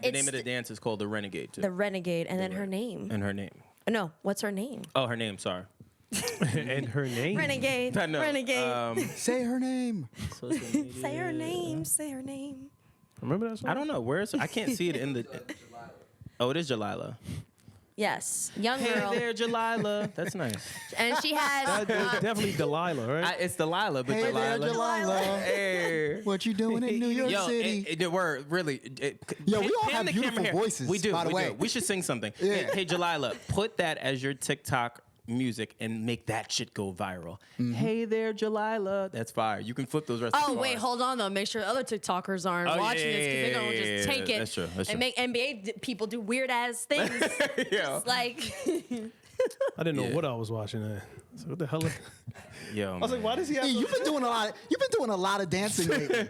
E: it's
A: name of the dance is called the Renegade. Too.
E: the Renegade and then her name.
A: And her name.
E: No, what's her name?
A: Oh, her name. Sorry.
C: And her name.
E: Renegade.
A: I know.
E: Renegade.
D: Say her name.
E: Say her name. Say her name.
C: Remember that song?
A: I don't know. Where's I can't see it in the. Oh, it is Jalaiah.
E: Yes, young
A: Hey
E: girl.
A: there, Jalaiah. That's nice.
E: And she has.
C: Definitely Delilah, right?
A: It's Delilah, but
D: Hey there,
A: Jalaiah.
D: Delilah.
A: Hey.
D: What you doing in New York
A: Yo,
D: City?
A: the word really.
D: Yo, we all
A: pin
D: have
A: the
D: beautiful
A: camera here.
D: voices,
A: We do.
D: by the
A: we
D: way.
A: do. We should sing something.
D: Yeah.
A: Hey, Jalaiah, put that as your TikTok music and make that shit go viral. Hey there, Jalaiah. That's fire. You can flip those recipes.
E: Oh wait, hold on though. Make sure other TikTokers aren't
A: Oh,
E: watching
A: yeah,
E: this because they're gonna
A: yeah,
E: just
A: yeah,
E: take
A: yeah.
E: it
A: That's true, that's true.
E: and make NBA people do weird ass things.
A: Yeah.
E: Just like
C: I didn't know
A: Yeah.
C: what I was watching. So what the hell?
A: Yo,
C: I was like, why does he have?
D: Hey,
C: those-
D: you've been doing a lot of dancing lately.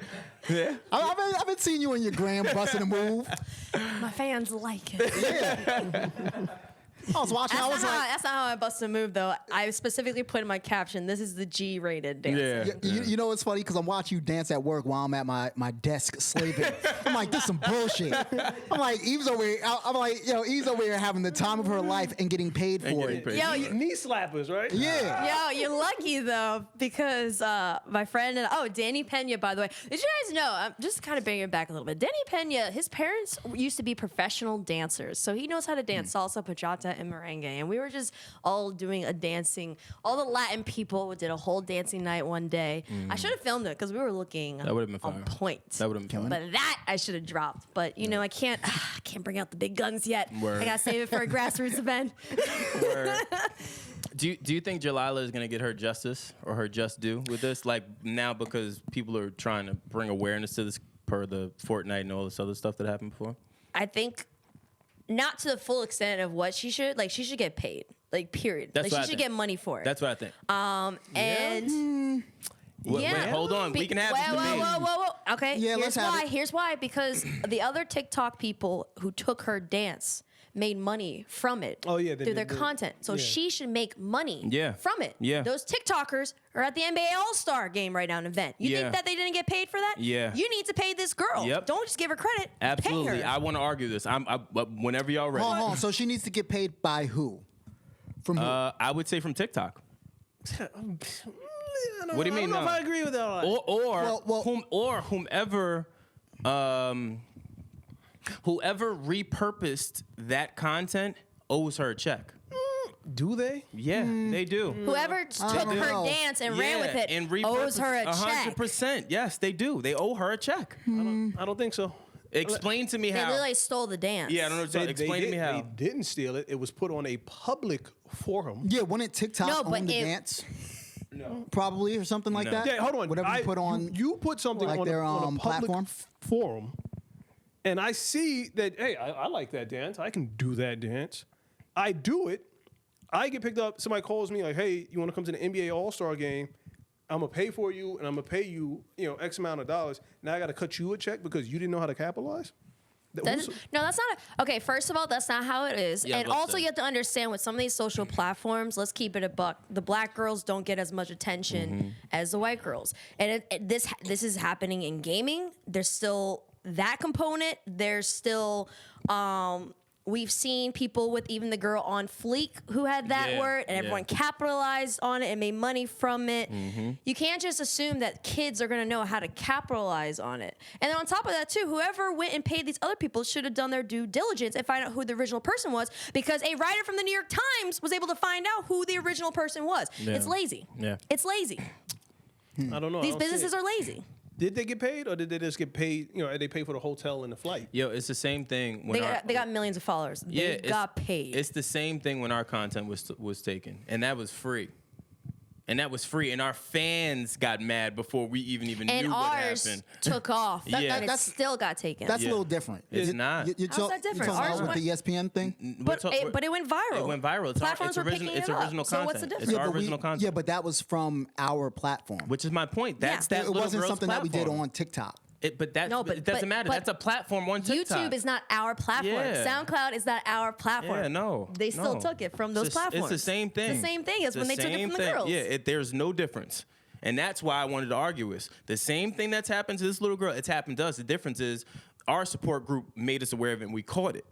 A: yeah.
D: I've been seeing you in your gram busting a move.
E: my fans like it.
D: Yeah. I was watching.
E: That's not how I bust a move though. I specifically put in my caption, "This is the G-rated dance."
A: Yeah.
D: You know what's funny? Because I'm watching you dance at work while I'm at my desk slaving. I'm like, this is some bullshit. I'm like, Eve's over here. I'm like, Eve's over here having the time of her life and getting paid for
A: getting
D: it.
A: paid.
E: Yo,
C: knee slappers, right?
D: Yeah.
E: Yo, you're lucky though, because my friend and Danny Pena, by the way, did you guys know? I'm just kind of bringing it back a little bit. Danny Pena, his parents used to be professional dancers, so he knows how to dance salsa, bachata, and merengue. And we were just all doing a dancing. All the Latin people did a whole dancing night one day. I should have filmed it because we were looking
A: That would've been
E: on
A: fire.
E: point.
A: That would have been fun.
E: But that I should have dropped. But I can't bring out the big guns yet.
A: Word.
E: I gotta save it for a grassroots event.
A: Do you think Jalaiah is gonna get her justice or her just due with this? Like now because people are trying to bring awareness to this per the Fortnite and all this other stuff that happened before.
E: I think not to the full extent of what she should. Like she should get paid. Like period.
A: That's
E: Like
A: what
E: she
A: I
E: should
A: think.
E: get money for it.
A: That's what I think.
E: And
A: Wait, hold on. We can have this debate.
E: whoa. Okay.
D: Yeah,
E: here's
D: let's have
E: why.
D: it.
E: Here's why. Because the other TikTok people who took her dance made money from it.
C: Oh, yeah,
E: through their content. So she should make money.
A: Yeah.
E: From it.
A: Yeah.
E: Those TikTokers are at the NBA All-Star game right now, an event. You
A: Yeah.
E: think that they didn't get paid for that?
A: Yeah.
E: You need to pay this girl.
A: Yep.
E: Don't just give her credit.
A: Absolutely.
E: Pay her.
A: I want to argue this. Whenever y'all ready.
D: Hold on. So she needs to get paid by who? From who?
A: I would say from TikTok. What do you
C: I
A: mean?
C: don't know
A: No?
C: if I agree with that.
D: Well-
A: whomever whoever repurposed that content owes her a check.
C: Do they?
A: Yeah, they do.
E: Whoever took
D: don't
E: her
D: know.
E: dance and ran with it
A: and
E: owes her a check.
A: 100%. Yes, they do. They owe her a check.
C: I don't think so.
A: Explain to me
E: They
A: how.
E: really stole the dance.
A: Yeah, I don't know.
C: They
A: Explain to me how.
C: They didn't steal it. It was put on a public forum.
D: Yeah, wouldn't TikTok
E: No, but
D: own the
E: it-
D: dance? No. Probably, or something like
A: No.
D: that?
C: Yeah, hold on.
D: Whatever you put on.
C: You put something
D: like
C: on,
D: their,
C: on a public
D: platform?
C: forum, and I see that, hey, I like that dance. I can do that dance. I do it. I get picked up. Somebody calls me like, hey, you want to come to the NBA All-Star game? I'm going to pay for you, and I'm going to pay you, X amount of dollars. Now I got to cut you a check because you didn't know how to capitalize?
E: No, that's not. Okay, first of all, that's not how it is.
A: Yeah,
E: and
A: but
E: also,
A: then-
E: you have to understand with some of these social platforms, let's keep it a buck. The black girls don't get as much attention as the white girls, and this is happening in gaming. There's still that component. There's still. We've seen people with even the girl on Fleek who had that
A: Yeah,
E: word, and
A: yeah.
E: everyone capitalized on it and made money from it.
A: Mm-hmm.
E: You can't just assume that kids are going to know how to capitalize on it. And then on top of that, too, whoever went and paid these other people should have done their due diligence and find out who the original person was, because a writer from the New York Times was able to find out who the original person was.
A: Yeah.
E: It's lazy.
A: Yeah.
E: It's lazy.
C: I don't know.
E: These businesses are lazy.
C: Did they get paid, or did they just get paid? They pay for the hotel and the flight?
A: Yo, it's the same thing when
E: They got millions of followers. They got paid.
A: It's the same thing when our content was taken, and that was free. And our fans got mad before we even
E: and
A: knew what
E: ours
A: happened.
E: took off.
A: Yeah.
E: And it
D: That's-
E: still got taken.
D: That's
A: Yeah.
D: a little different.
A: It's not.
D: You
E: How's that different?
D: You talking
E: Ours
D: about with the ESPN thing?
E: but it went viral.
A: It went viral.
E: Platforms were picking
A: It's
E: it up.
A: original
E: So
A: content.
E: what's the difference?
A: It's our
D: but
A: original content.
D: Yeah, but that was from our platform.
A: Which is my point. That's that
D: it
A: little
D: wasn't
A: girl's
D: something that we did
A: platform.
D: on TikTok.
A: It doesn't matter.
E: but
A: That's a platform on TikTok.
E: YouTube is not our platform.
A: Yeah.
E: SoundCloud is not our platform.
A: Yeah, no.
E: They still
A: no.
E: took it from those platforms.
A: It's the same thing.
E: It's the same thing as when they took it from the girls.
A: Yeah, there's no difference. And that's why I wanted to argue is the same thing that's happened to this little girl, it's happened to us. The difference is our support group made us aware of it and we caught it.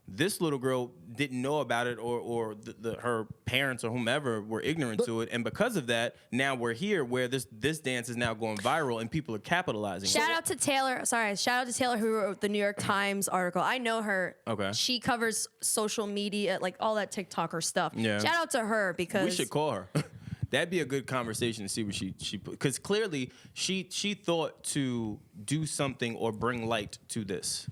A: This little girl didn't know about it, or her parents or whomever were ignorant to it, and because of that, now we're here where this dance is now going viral and people are capitalizing.
E: Shout out to Taylor. Sorry, shout out to Taylor who wrote the New York Times article. I know her.
A: Okay.
E: She covers social media, like all that TikToker stuff.
A: Yeah.
E: Shout out to her because
A: We should call her. That'd be a good conversation to see what she put, because clearly she thought to do something or bring light to this.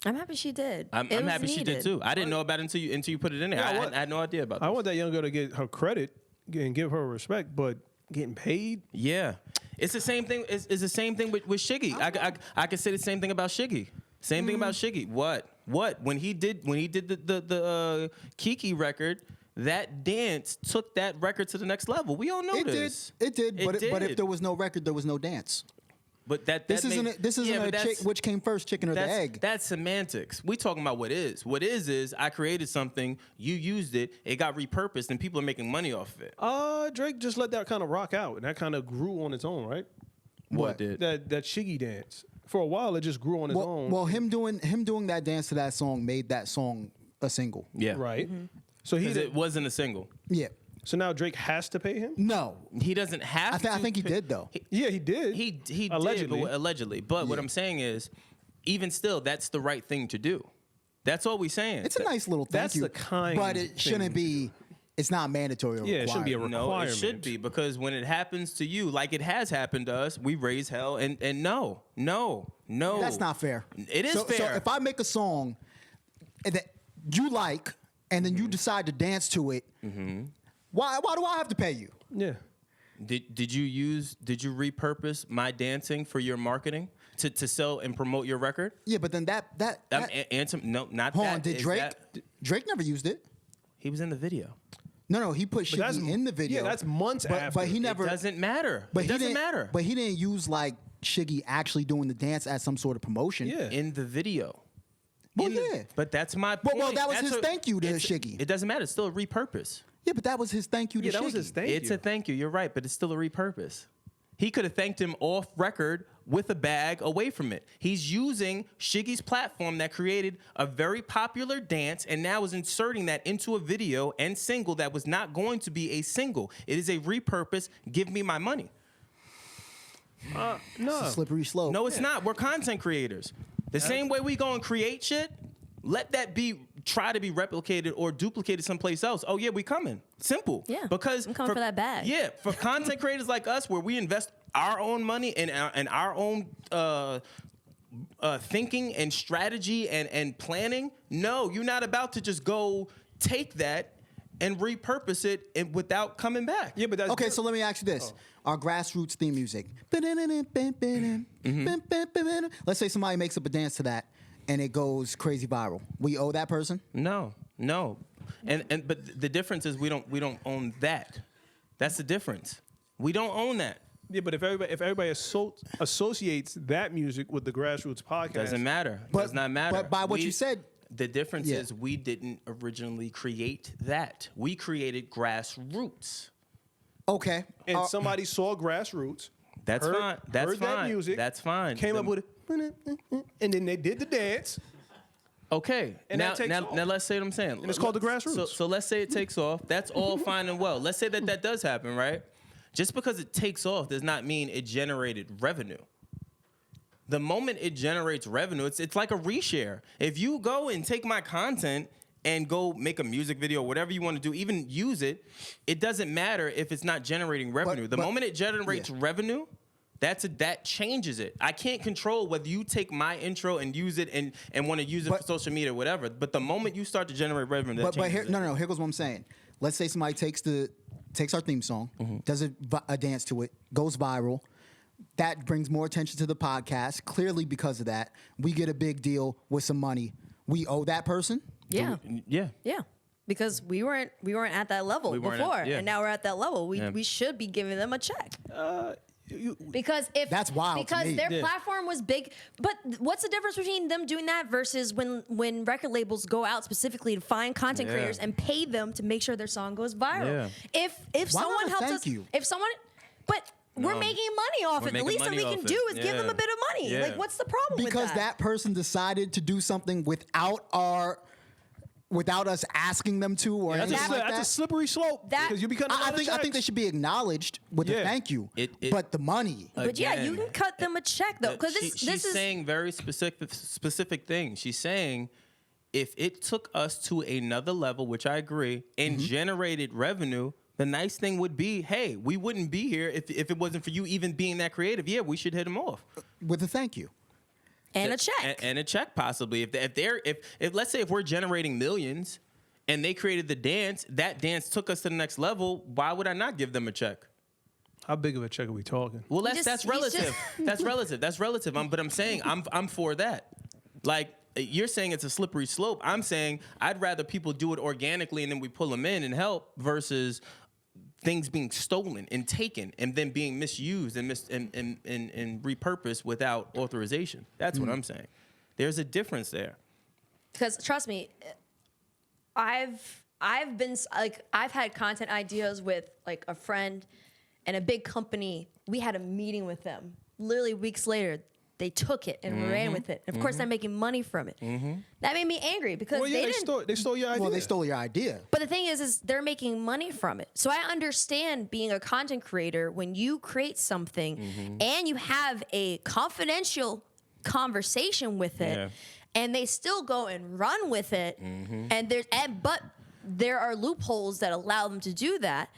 E: I'm happy she did.
A: I'm
E: It was
A: happy she did
E: needed.
A: too. I didn't know about it until you put it in there.
C: Yeah,
A: I had no idea about
C: I
A: this.
C: want that young girl to get her credit and give her respect, but getting paid.
A: Yeah, it's the same thing. It's the same thing with Shiggy. I could say the same thing about Shiggy. Same thing about Shiggy. What? When he did the Kiki record, that dance took that record to the next level. We all know this.
D: It did. But
A: did.
D: if there was no record, there was no dance.
A: But
D: This isn't which came first, chicken or the egg.
A: That's semantics. We talking about what is. What is I created something, you used it, it got repurposed, and people are making money off of it.
C: Drake just let that kind of rock out, and that kind of grew on its own, right?
A: What did?
C: That Shiggy dance. For a while, it just grew on its own.
D: Well, him doing that dance to that song made that song a single.
A: Yeah.
C: Right. So
A: Because it wasn't a single.
D: Yeah.
C: So now Drake has to pay him?
D: No.
A: He doesn't have to.
D: I think he did though.
C: Yeah, he did.
A: He
C: allegedly.
A: did, allegedly. But what I'm saying is, even still, that's the right thing to do. That's all we're saying.
D: It's a nice little thank
C: That's
D: you.
C: the kind
D: but it shouldn't
C: thing.
D: be. It's not mandatory or
C: Yeah, it shouldn't be a
D: required.
A: No, it
C: requirement.
A: should be, because when it happens to you, like it has happened to us, we raise hell. And no.
D: That's not fair.
A: It is
D: So
A: fair.
D: if I make a song that you like and then you decide to dance to it, why do I have to pay you?
C: Yeah.
A: Did you repurpose my dancing for your marketing to sell and promote your record?
D: Yeah, but then that
A: Answer, no, not
D: hold
A: that.
D: on, did
A: Is
D: Drake?
A: that-
D: Drake never used it.
A: He was in the video.
D: No, he put
C: that's-
D: Shiggy in the video.
C: yeah, that's months after.
D: But he never.
A: It doesn't matter.
D: But
A: It
D: he
A: doesn't
D: didn't
A: matter.
D: But he didn't use like Shiggy actually doing the dance as some sort of promotion.
C: Yeah.
A: In the video.
D: Well,
A: In the-
D: yeah.
A: But that's my
D: Well,
A: point.
D: that was
A: That's
D: his thank you to Shiggy.
A: It doesn't matter. It's still a repurpose.
D: Yeah, but that was his thank you to
C: Yeah, that
D: Shiggy.
C: was his thank
A: It's
C: you.
A: a thank you. You're right, but it's still a repurpose. He could have thanked him off record with a bag away from it. He's using Shiggy's platform that created a very popular dance and now is inserting that into a video and single that was not going to be a single. It is a repurpose. Give me my money.
C: No.
D: It's a slippery slope.
A: No, it's not. We're content creators. The same way we go and create shit, let that be try to be replicated or duplicated someplace else. Oh yeah, we coming. Simple.
E: Yeah,
A: Because
E: I'm coming for that bag.
A: Yeah, for content creators like us, where we invest our own money and our own thinking and strategy and planning. No, you're not about to just go take that and repurpose it without coming back.
C: Yeah, but that's
D: Okay, so let me ask you this. Our grassroots theme music. Let's say somebody makes up a dance to that and it goes crazy viral. We owe that person?
A: No. But the difference is we don't own that. That's the difference. We don't own that.
C: Yeah, but if everybody associates that music with the grassroots podcast,
A: Doesn't matter.
D: But-
A: Does not matter.
D: but by what you said-
A: the difference
D: Yeah.
A: is we didn't originally create that. We created grassroots.
D: Okay.
C: and somebody saw grassroots,
A: That's
C: heard,
A: fine. That's
C: heard
A: fine.
C: that music,
A: That's fine.
C: came up with it, and then they did the dance.
A: Okay.
C: And
A: now,
C: that takes
A: now,
C: off.
A: now let's say what I'm saying.
C: And it's called the grassroots.
A: So let's say it takes off. That's all fine and well. Let's say that does happen, right? Just because it takes off does not mean it generated revenue. The moment it generates revenue, it's like a reshare. If you go and take my content and go make a music video, whatever you want to do, even use it, it doesn't matter if it's not generating revenue. The
D: but-
A: moment it generates revenue, that changes it. I can't control whether you take my intro and use it and want to use it for social media or whatever. But the moment you start to generate revenue, that
D: But
A: changes
D: here,
A: it.
D: no, here goes what I'm saying. Let's say somebody takes our theme song, does a dance to it, goes viral. That brings more attention to the podcast. Clearly, because of that, we get a big deal with some money. We owe that person.
E: Yeah.
A: Yeah.
E: Yeah. Because we weren't at that level
A: We weren't
E: before,
A: at- yeah.
E: and now we're at that level.
A: Yeah.
E: We should be giving them a check. Because if
D: That's wild to
E: because
D: me.
E: their
C: Yeah.
E: platform was big. But what's the difference between them doing that versus when record labels go out specifically to find content
A: Yeah.
E: creators and pay them to make sure their song goes viral?
A: Yeah.
E: If
D: Why
E: someone
D: not a
E: helps
D: thank
E: us,
D: you?
E: if someone, but we're making money off it. The least that we can do is give them a bit of money.
A: Yeah.
E: Like, what's the problem with that?
D: Because that person decided to do something without us asking them to, or anything like that.
C: That's a slippery slope.
E: That-
C: Because you become.
D: I think they should be acknowledged with a thank you. But the money.
E: But yeah, you can cut them a check though, because
A: she's
E: this is
A: saying very specific things. She's saying if it took us to another level, which I agree, and generated revenue, the nice thing would be, hey, we wouldn't be here if it wasn't for you even being that creative. Yeah, we should hit them off
D: With a thank you.
E: and a check.
A: and a check possibly. If let's say if we're generating millions and they created the dance, that dance took us to the next level. Why would I not give them a check?
C: How big of a check are we talking?
A: Well,
E: He's
A: that's
E: just-
A: relative. That's relative. That's relative. But I'm saying I'm for that. Like you're saying it's a slippery slope. I'm saying I'd rather people do it organically and then we pull them in and help versus things being stolen and taken and then being misused and repurposed without authorization. That's what I'm saying. There's a difference there.
E: Because trust me, I've had content ideas with like a friend and a big company. We had a meeting with them. Literally weeks later, they took it and ran with it. And of course, they're making money from it. That made me angry because
C: Well, yeah,
E: they didn't.
C: they stole your idea.
D: Well, they stole your idea.
E: But the thing is they're making money from it. So I understand being a content creator when you create something and you have a confidential conversation with it,
A: Yeah.
E: and they still go and run with it, but there are loopholes that allow them to do that.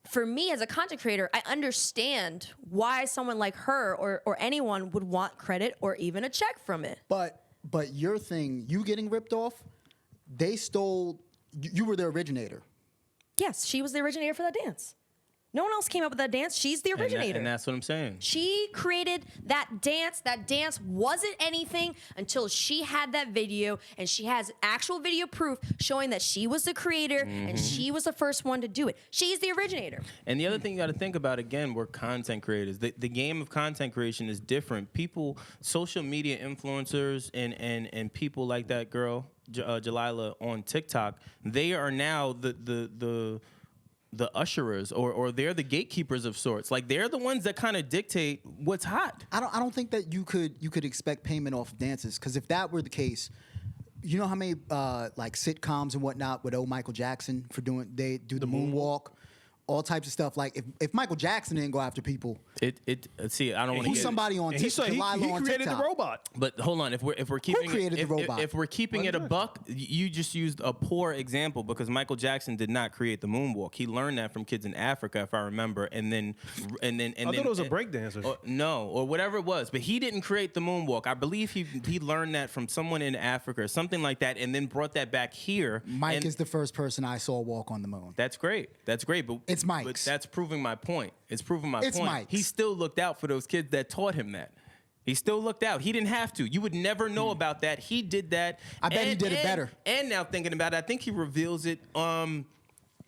E: For me as a content creator, I understand why someone like her or anyone would want credit or even a check from it.
D: But your thing, you getting ripped off, they stole. You were the originator.
E: Yes, she was the originator for that dance. No one else came up with that dance. She's the originator.
A: And that's what I'm saying.
E: She created that dance. That dance wasn't anything until she had that video, and she has actual video proof showing that she was the creator and she was the first one to do it. She's the originator.
A: And the other thing you got to think about, again, we're content creators. The game of content creation is different. People, social media influencers and people like that girl, Jalaiah on TikTok, they are now the usherers or they're the gatekeepers of sorts. Like they're the ones that kind of dictate what's hot.
D: I don't think that you could expect payment off of dances, because if that were the case, you know how many like sitcoms and whatnot with Michael Jackson they do the moonwalk, all types of stuff. Like if Michael Jackson didn't go after people,
A: See, I don't want to
D: who's somebody on TikTok?
C: He created the robot.
A: But hold on, if we're keeping
D: created the robot?
A: if we're keeping it a buck, you just used a poor example because Michael Jackson did not create the moonwalk. He learned that from kids in Africa, if I remember, and then
C: I thought it was a breakdancer.
A: or whatever it was, but he didn't create the moonwalk. I believe he learned that from someone in Africa or something like that, and then brought that back here.
D: Mike is the first person I saw walk on the moon.
A: That's great. That's great. But
D: It's Mike's.
A: But that's proving my point. It's proving my
D: It's
A: point.
D: Mike's.
A: He still looked out for those kids that taught him that. He still looked out. He didn't have to. You would never know about that. He did that.
D: I bet he did it better.
A: And now thinking about it, I think he reveals it when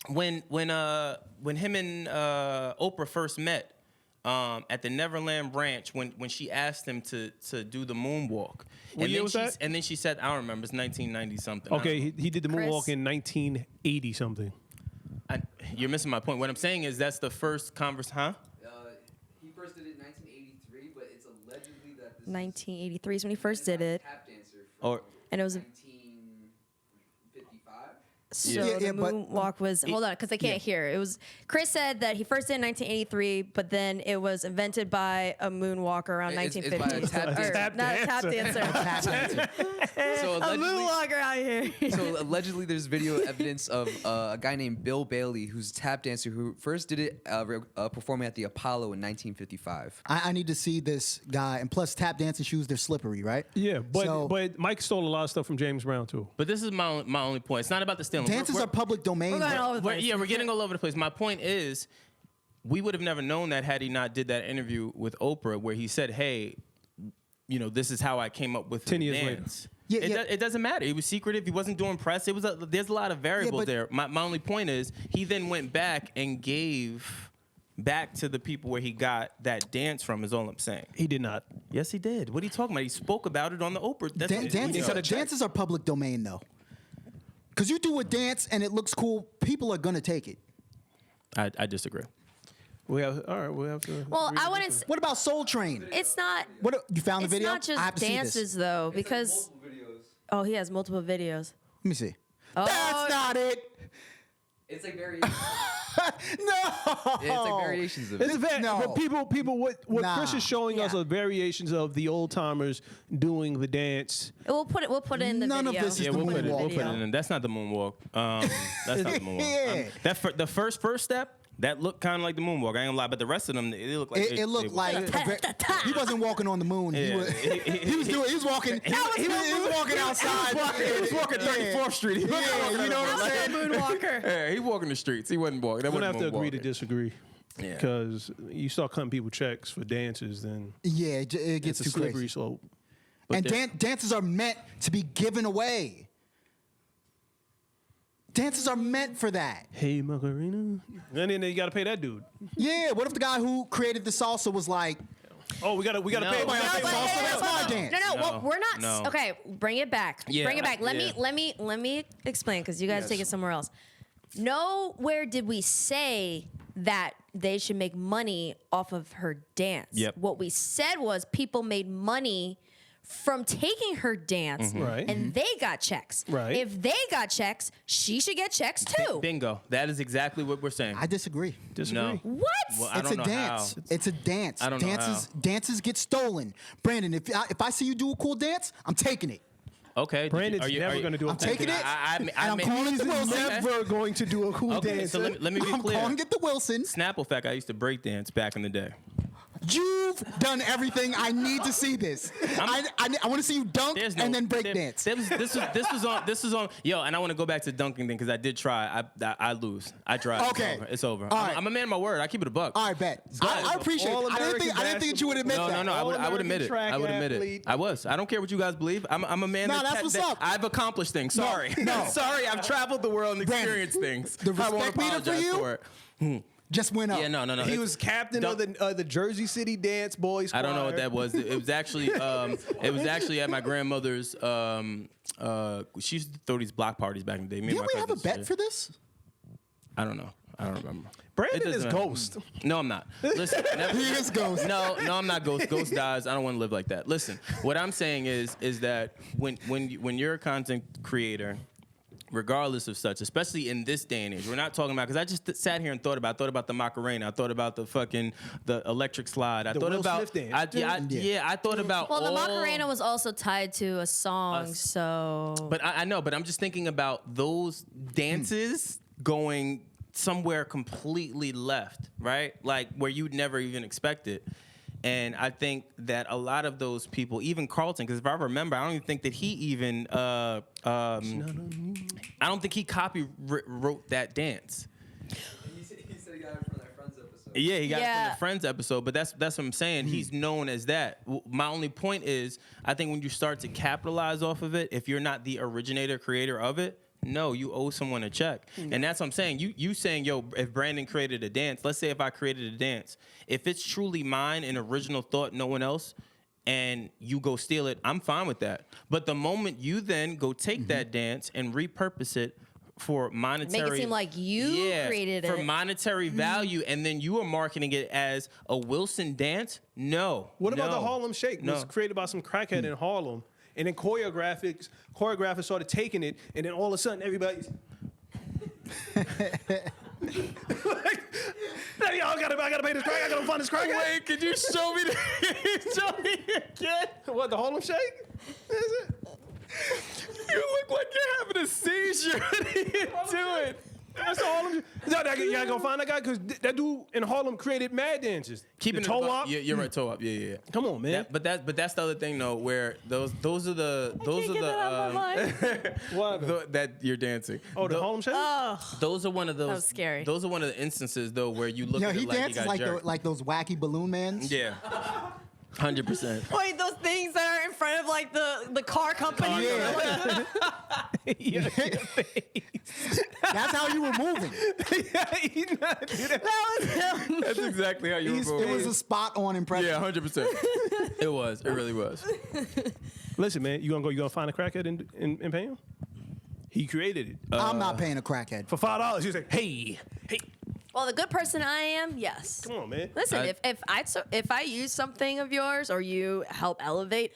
A: him and Oprah first met at the Neverland Ranch when she asked him to do the moonwalk.
C: What year was that?
A: And then she said, I don't remember, it's 1990 something.
C: Okay, he did the
E: Chris?
C: moonwalk in 1980 something.
A: You're missing my point. What I'm saying is that's the first conversation, huh?
F: He first did it in 1983, but it's allegedly that this
E: 1983 is when he first did it,
F: tap dancer from
A: Or
E: and it was
F: 1955.
E: so
D: Yeah,
E: the
D: but-
E: moonwalk was. Hold on, because I can't hear. It was Chris said that he first did it in 1983, but then it was invented by a moonwalker around
F: It's by a
E: 1950.
F: tap
E: Or
F: dancer.
E: not a tap dancer.
F: So
E: A
F: allegedly,
E: moonwalker out here.
F: so allegedly, there's video evidence of a guy named Bill Bailey, who's a tap dancer who first did it performing at the Apollo in 1955.
D: I need to see this guy, and plus tap dancing shoes, they're slippery, right?
C: Yeah, but
D: So-
C: but Mike stole a lot of stuff from James Brown too.
A: But this is my only point. It's not about the stealing.
D: Dances are public domain.
E: We're going
D: though.
E: all over the place.
A: We're getting all over the place. My point is, we would have never known that had he not did that interview with Oprah where he said, hey, this is how I came up with
C: 10
A: the
C: years later.
A: dance.
D: Yeah,
A: it,
D: yeah.
A: It doesn't matter. He was secretive. He wasn't doing press. There's a lot of variables
D: but-
A: there. My only point is he then went back and gave back to the people where he got that dance from is all I'm saying.
C: He did not.
A: Yes, he did. What are you talking about? He spoke about it on the Oprah. That's what
D: Dances are public domain though, because you do a dance and it looks cool, people are gonna take it.
A: I disagree.
C: We have to.
E: Well, I wouldn't.
D: What about Soul Train?
E: It's not.
D: What you found the
E: It's
D: video?
E: not just
D: I have to see
E: dances
D: this.
E: though, because he has multiple videos.
D: Let me see.
E: Oh,
D: That's not it.
F: It's like variations.
D: No.
F: Yeah, it's like variations of it.
C: No. But people, what
D: Nah.
C: Chris is showing us
E: Yeah.
C: are variations of the old timers doing the dance.
E: We'll put it in the
D: None of
E: video.
D: this is
A: Yeah,
D: the
A: we'll put it.
D: moonwalk.
A: We'll put it in. That's not the moonwalk. That's not the moonwalk.
D: Yeah.
A: The first step. That looked kind of like the moonwalk. I ain't gonna lie, but the rest of them, they look like
D: It looked like he wasn't walking on the moon.
A: Yeah.
D: He was walking. He was walking outside.
A: He was walking 34th Street. He wasn't walking
D: you know
A: on
D: what
A: the
D: I'm
A: road.
D: saying?
E: Moonwalker.
A: Yeah, he walking the streets. He wasn't walking. That
C: We're gonna
A: wasn't
C: have to agree to
A: moonwalking.
C: disagree.
A: Yeah.
C: Because you start cutting people checks for dances, then
D: Yeah, it gets
C: it's a
D: too
C: slippery
D: crazy.
C: slope.
D: And dances are meant to be given away. Dances are meant for that.
C: Hey, Macarena. And then you got to pay that dude.
D: Yeah. What if the guy who created the salsa was like,
C: Oh, we got to
A: No.
C: pay.
A: No,
C: We
E: No,
C: gotta pay
E: but-
C: salsa.
D: that's my dance.
E: No, well, we're not.
A: No.
E: Okay, bring it back.
A: Yeah,
E: Bring it back. Let
A: yeah.
E: me explain because you guys take it somewhere else. Nowhere did we say that they should make money off of her dance.
A: Yep.
E: What we said was people made money from taking her dance,
C: Right.
E: and they got checks.
C: Right.
E: If they got checks, she should get checks too.
A: Bingo. That is exactly what we're saying.
D: I disagree.
C: Disagree.
A: No.
E: What?
A: Well, I
D: It's
A: don't
D: a
A: know
D: dance.
A: how.
D: It's a dance.
A: I don't know
D: Dances get stolen. Brandon, if I see you do a cool dance, I'm taking it.
A: Okay.
C: Brandon's never going to do a
D: I'm
C: cool
D: taking
C: dance.
D: it.
A: I
D: and I'm
A: made-
D: calling it the Wilson.
A: Okay.
C: Never going to do a cool
A: Okay,
C: dance.
A: so let me be
D: I'm
A: clear.
D: calling it the Wilson.
A: Snapple fact, I used to break dance back in the day.
D: You've done everything. I need to see this. I want to see you dunk
A: There's no,
D: and then break
A: there-
D: dance.
A: This was on. Yo, and I want to go back to dunking thing because I did try. I lose. I tried.
D: Okay.
A: It's over.
D: All right.
A: I'm a man of my word. I keep it a buck.
D: All right, bet. I appreciate it. I didn't think that you would admit
A: No,
D: that.
A: no, no. I would admit it. I would admit it.
C: athlete.
A: I was. I don't care what you guys believe. I'm a man.
D: Nah, that's what's up.
A: I've accomplished things. Sorry.
D: no.
A: Sorry. I've traveled the world and
D: Brandon,
A: experienced things.
D: the
A: I won't
D: respect meter for
A: apologize
D: you?
A: for it.
D: Just went up.
A: Yeah, no.
C: He
A: It's-
C: was captain
A: Dunk-
C: of the Jersey City Dance Boys.
A: I don't know what that was. It was actually at my grandmother's. She used to throw these block parties back in the day. Me and
D: Didn't
A: my
D: we have a
A: cousins.
D: bet for this?
A: I don't know. I don't remember.
C: Brandon
A: It doesn't
C: is
A: matter.
C: Ghost.
A: No, I'm not. Listen, never,
D: He is Ghost.
A: No, I'm not Ghost. Ghost dies. I don't want to live like that. Listen, what I'm saying is that when you're a content creator, regardless of such, especially in this day and age, we're not talking about, because I just sat here and thought about the Macarena, I thought about the electric slide, I
C: The
A: thought
C: Will
A: about
C: Smith dance.
A: I thought about
E: Well, the
A: all,
E: Macarena was also tied to a song, so.
A: But I know, but I'm just thinking about those dances going somewhere completely left, right? Like where you'd never even expect it. And I think that a lot of those people, even Carlton, because if I remember, I don't even think that he even, I don't think he wrote that dance.
F: He said he got it from that Friends episode.
A: Yeah, he got it from
E: Yeah.
A: the Friends episode, but that's what I'm saying. He's known as that. My only point is, I think when you start to capitalize off of it, if you're not the originator, creator of it, no, you owe someone a check. And that's what I'm saying. You saying, yo, if Brandon created a dance, let's say if I created a dance, if it's truly mine, an original thought, no one else, and you go steal it, I'm fine with that. But the moment you then go take that dance and repurpose it for monetary,
E: seem like you created
A: for
E: it.
A: monetary value, and then you are marketing it as a Wilson dance, no.
C: What about
A: no,
C: the Harlem Shake? It
A: No.
C: was created by some crackhead in Harlem. And then choreographers started taking it, and then all of a sudden everybody's hey, yo, I gotta pay this crack. I gotta find this crack.
A: Wait, could you show me again?
C: What, the Harlem Shake? Is it?
A: You look like you're having a seizure. What are you doing?
C: That's the Harlem. You gotta go find that guy because that dude in Harlem created mad dances.
A: Keeping
C: the
A: it
C: toe
A: above-
C: up.
A: Yeah, you're right, toe up. Yeah.
C: Come on, man.
A: But that's the other thing though, where those are the
C: What happened?
A: that you're dancing.
C: Oh, the Harlem Shake.
A: Those are one of those.
E: was scary.
A: Those are one of the instances though where you look
D: Yo,
A: at it
D: he
A: like
D: dances
A: he got jerked.
D: like those wacky balloon mans.
A: Yeah. 100%.
E: Wait, those things that are in front of like the car company.
D: Yeah. That's how you were moving.
E: That was him.
A: That's exactly how you were
D: It was a spot on impression.
A: Yeah, 100%. It was. It really was.
C: Listen, man, you gonna find a crackhead and pay him? He created it
D: I'm not paying a crackhead.
C: for $5. He's like, hey.
E: Well, the good person I am, yes.
C: Come on, man.
E: Listen, if I use something of yours or you help elevate,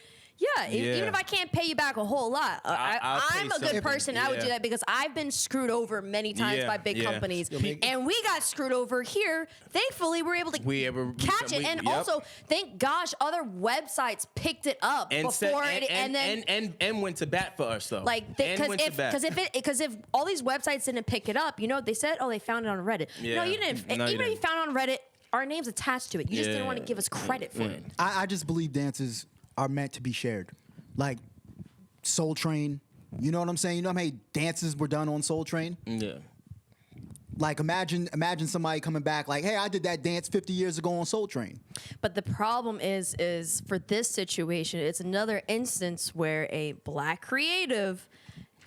E: yeah, even if I can't pay you back a whole lot, I'm a good person. I would do that because I've been screwed over many times by big companies, and we got screwed over here. Thankfully, we're able to catch it, and also thank gosh, other websites picked it up before
A: and went to bat for us though.
E: Like because if all these websites didn't pick it up, you know what they said? Oh, they found it on Reddit. No, you didn't. Even if you found it on Reddit, our name's attached to it. You just didn't want to give us credit for it.
D: I just believe dances are meant to be shared. Like Soul Train, you know what I'm saying? You know how many dances were done on Soul Train?
A: Yeah.
D: Like imagine somebody coming back like, hey, I did that dance 50 years ago on Soul Train.
E: But the problem is for this situation, it's another instance where a black creative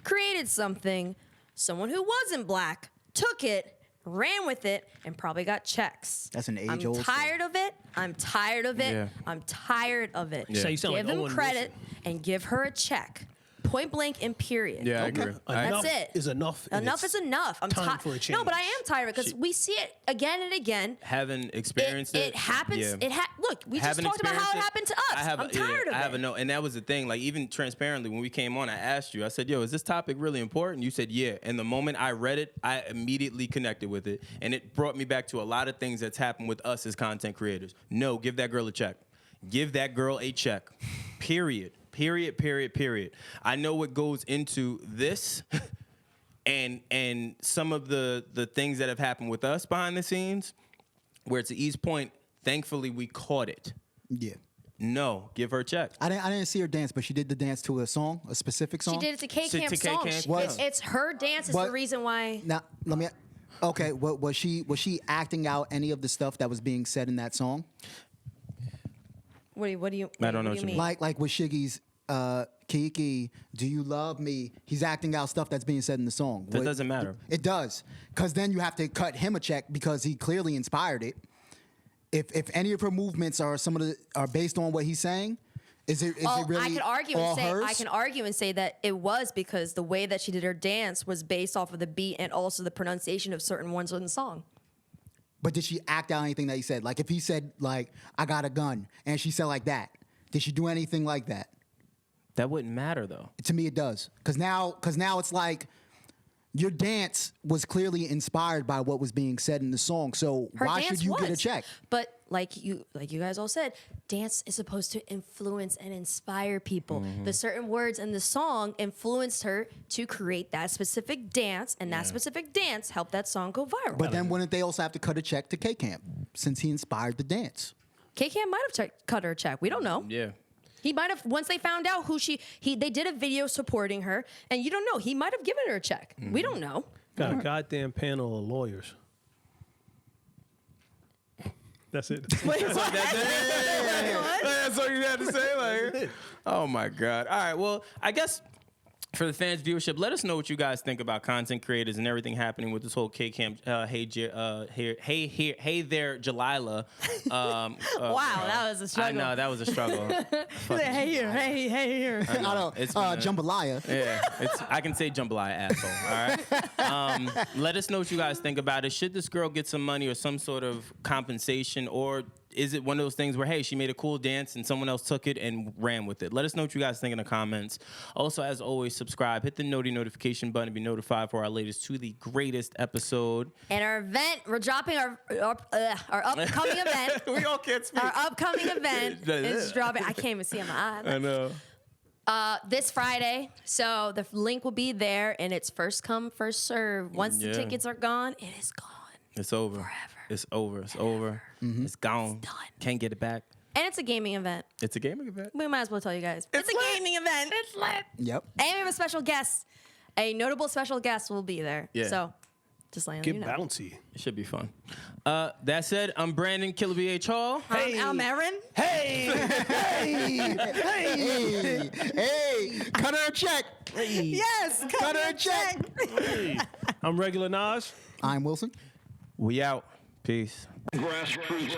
E: created something, someone who wasn't black took it, ran with it, and probably got checks.
D: That's an age-old
E: I'm tired of it. I'm tired of it.
A: Yeah.
E: I'm tired of it.
C: Yeah. So you sound
E: give
C: like
E: him
C: Owen
E: credit and give her a check. Point blank and period.
A: Yeah, I agree.
E: That's
C: Enough
E: it.
C: is enough. and
E: Enough
C: it's
E: is enough. I'm
C: time
E: tired.
C: for a change.
E: No, but I am tired of it because we see it again and again.
A: Having experienced it,
E: It happens.
A: yeah.
E: Look, we just
A: Having
E: talked about how it
A: experienced
E: happened to us. I'm tired of it.
A: I have a note, and that was the thing. Like even transparently, when we came on, I asked you. I said, "Yo, is this topic really important?" You said, "Yeah." And the moment I read it, I immediately connected with it, and it brought me back to a lot of things that's happened with us as content creators. No, give that girl a check. Give that girl a check. Period. Period. Period. Period. I know what goes into this. And some of the things that have happened with us behind the scenes, where to E's point, thankfully we caught it.
D: Yeah.
A: No, give her a check.
D: I didn't see her dance, but she did the dance to a song, a specific song.
E: She did it to K
A: To
E: Camp's
A: K
E: song.
A: Camp?
D: What?
E: It's her dance is
D: What?
E: the reason why.
D: Now, let me. Okay, was she acting out any of the stuff that was being said in that song?
E: What do you
A: I don't know
E: what do you
A: what you
E: mean?
D: Like with Shiggy's Kiki, do you love me? He's acting out stuff that's being said in the song.
A: That doesn't matter.
D: It does, because then you have to cut him a check because he clearly inspired it. If any of her movements are based on what he's saying, is it really
E: I can argue
D: all
E: and say
D: hers?
E: I can argue and say that it was because the way that she did her dance was based off of the beat and also the pronunciation of certain ones in the song.
D: But did she act out anything that he said? Like if he said like I got a gun and she said like that, did she do anything like that?
A: That wouldn't matter though.
D: To me, it does. Because now it's like your dance was clearly inspired by what was being said in the song. So
E: Her
D: why
E: dance
D: should you get a
E: was.
D: check?
E: But like you guys all said, dance is supposed to influence and inspire people.
A: Mm-hmm.
E: The certain words in the song influenced her to create that specific dance, and that specific dance helped that song go viral.
D: But then wouldn't they also have to cut a check to K-Camp since he inspired the dance?
E: K-Camp might have cut her a check. We don't know.
A: Yeah.
E: He might have, once they found out who they did a video supporting her, and you don't know. He might have given her a check.
A: Mm-hmm.
E: We don't know.
C: Got a goddamn panel of lawyers. That's it.
A: That's all you had to say. Like, oh my God. All right. Well, I guess for the fans' viewership, let us know what you guys think about content creators and everything happening with this whole K-Camp. Hey there, Jalaiah.
E: Wow, that was a struggle.
A: I know that was a struggle.
E: Hey here.
D: I know.
A: It's been a-
D: Jambalaya.
A: Yeah, I can say jambalaya, asshole. All right. Let us know what you guys think about it. Should this girl get some money or some sort of compensation, or is it one of those things where, hey, she made a cool dance and someone else took it and ran with it? Let us know what you guys think in the comments. Also, as always, subscribe, hit the notification button to be notified for our latest To the Greatest episode.
E: And our event, we're dropping our upcoming event.
A: We all can't speak.
E: Our upcoming event is dropping. I can't even see on my eye.
A: I know.
E: This Friday. So the link will be there, and it's first come, first serve. Once the tickets are gone, it is gone.
A: It's over.
E: Forever.
A: It's over. It's over. It's gone.
E: It's done.
A: Can't get it back.
E: And it's a gaming event.
A: It's a gaming event.
E: We might as well tell you guys. It's a gaming event. It's lit.
D: Yep.
E: And we have a special guest. A notable special guest will be there.
A: Yeah.
E: So just letting
C: Get
E: you know.
C: bouncy.
A: It should be fun. That said, I'm Brandon Killabh H. Hall.
E: I'm Erin.
C: Hey,
D: Cut her a check.
E: Yes.
D: Cut her a check.
C: I'm Regular Nas.
D: I'm Wylson.
A: We out. Peace.
G: Grassroots.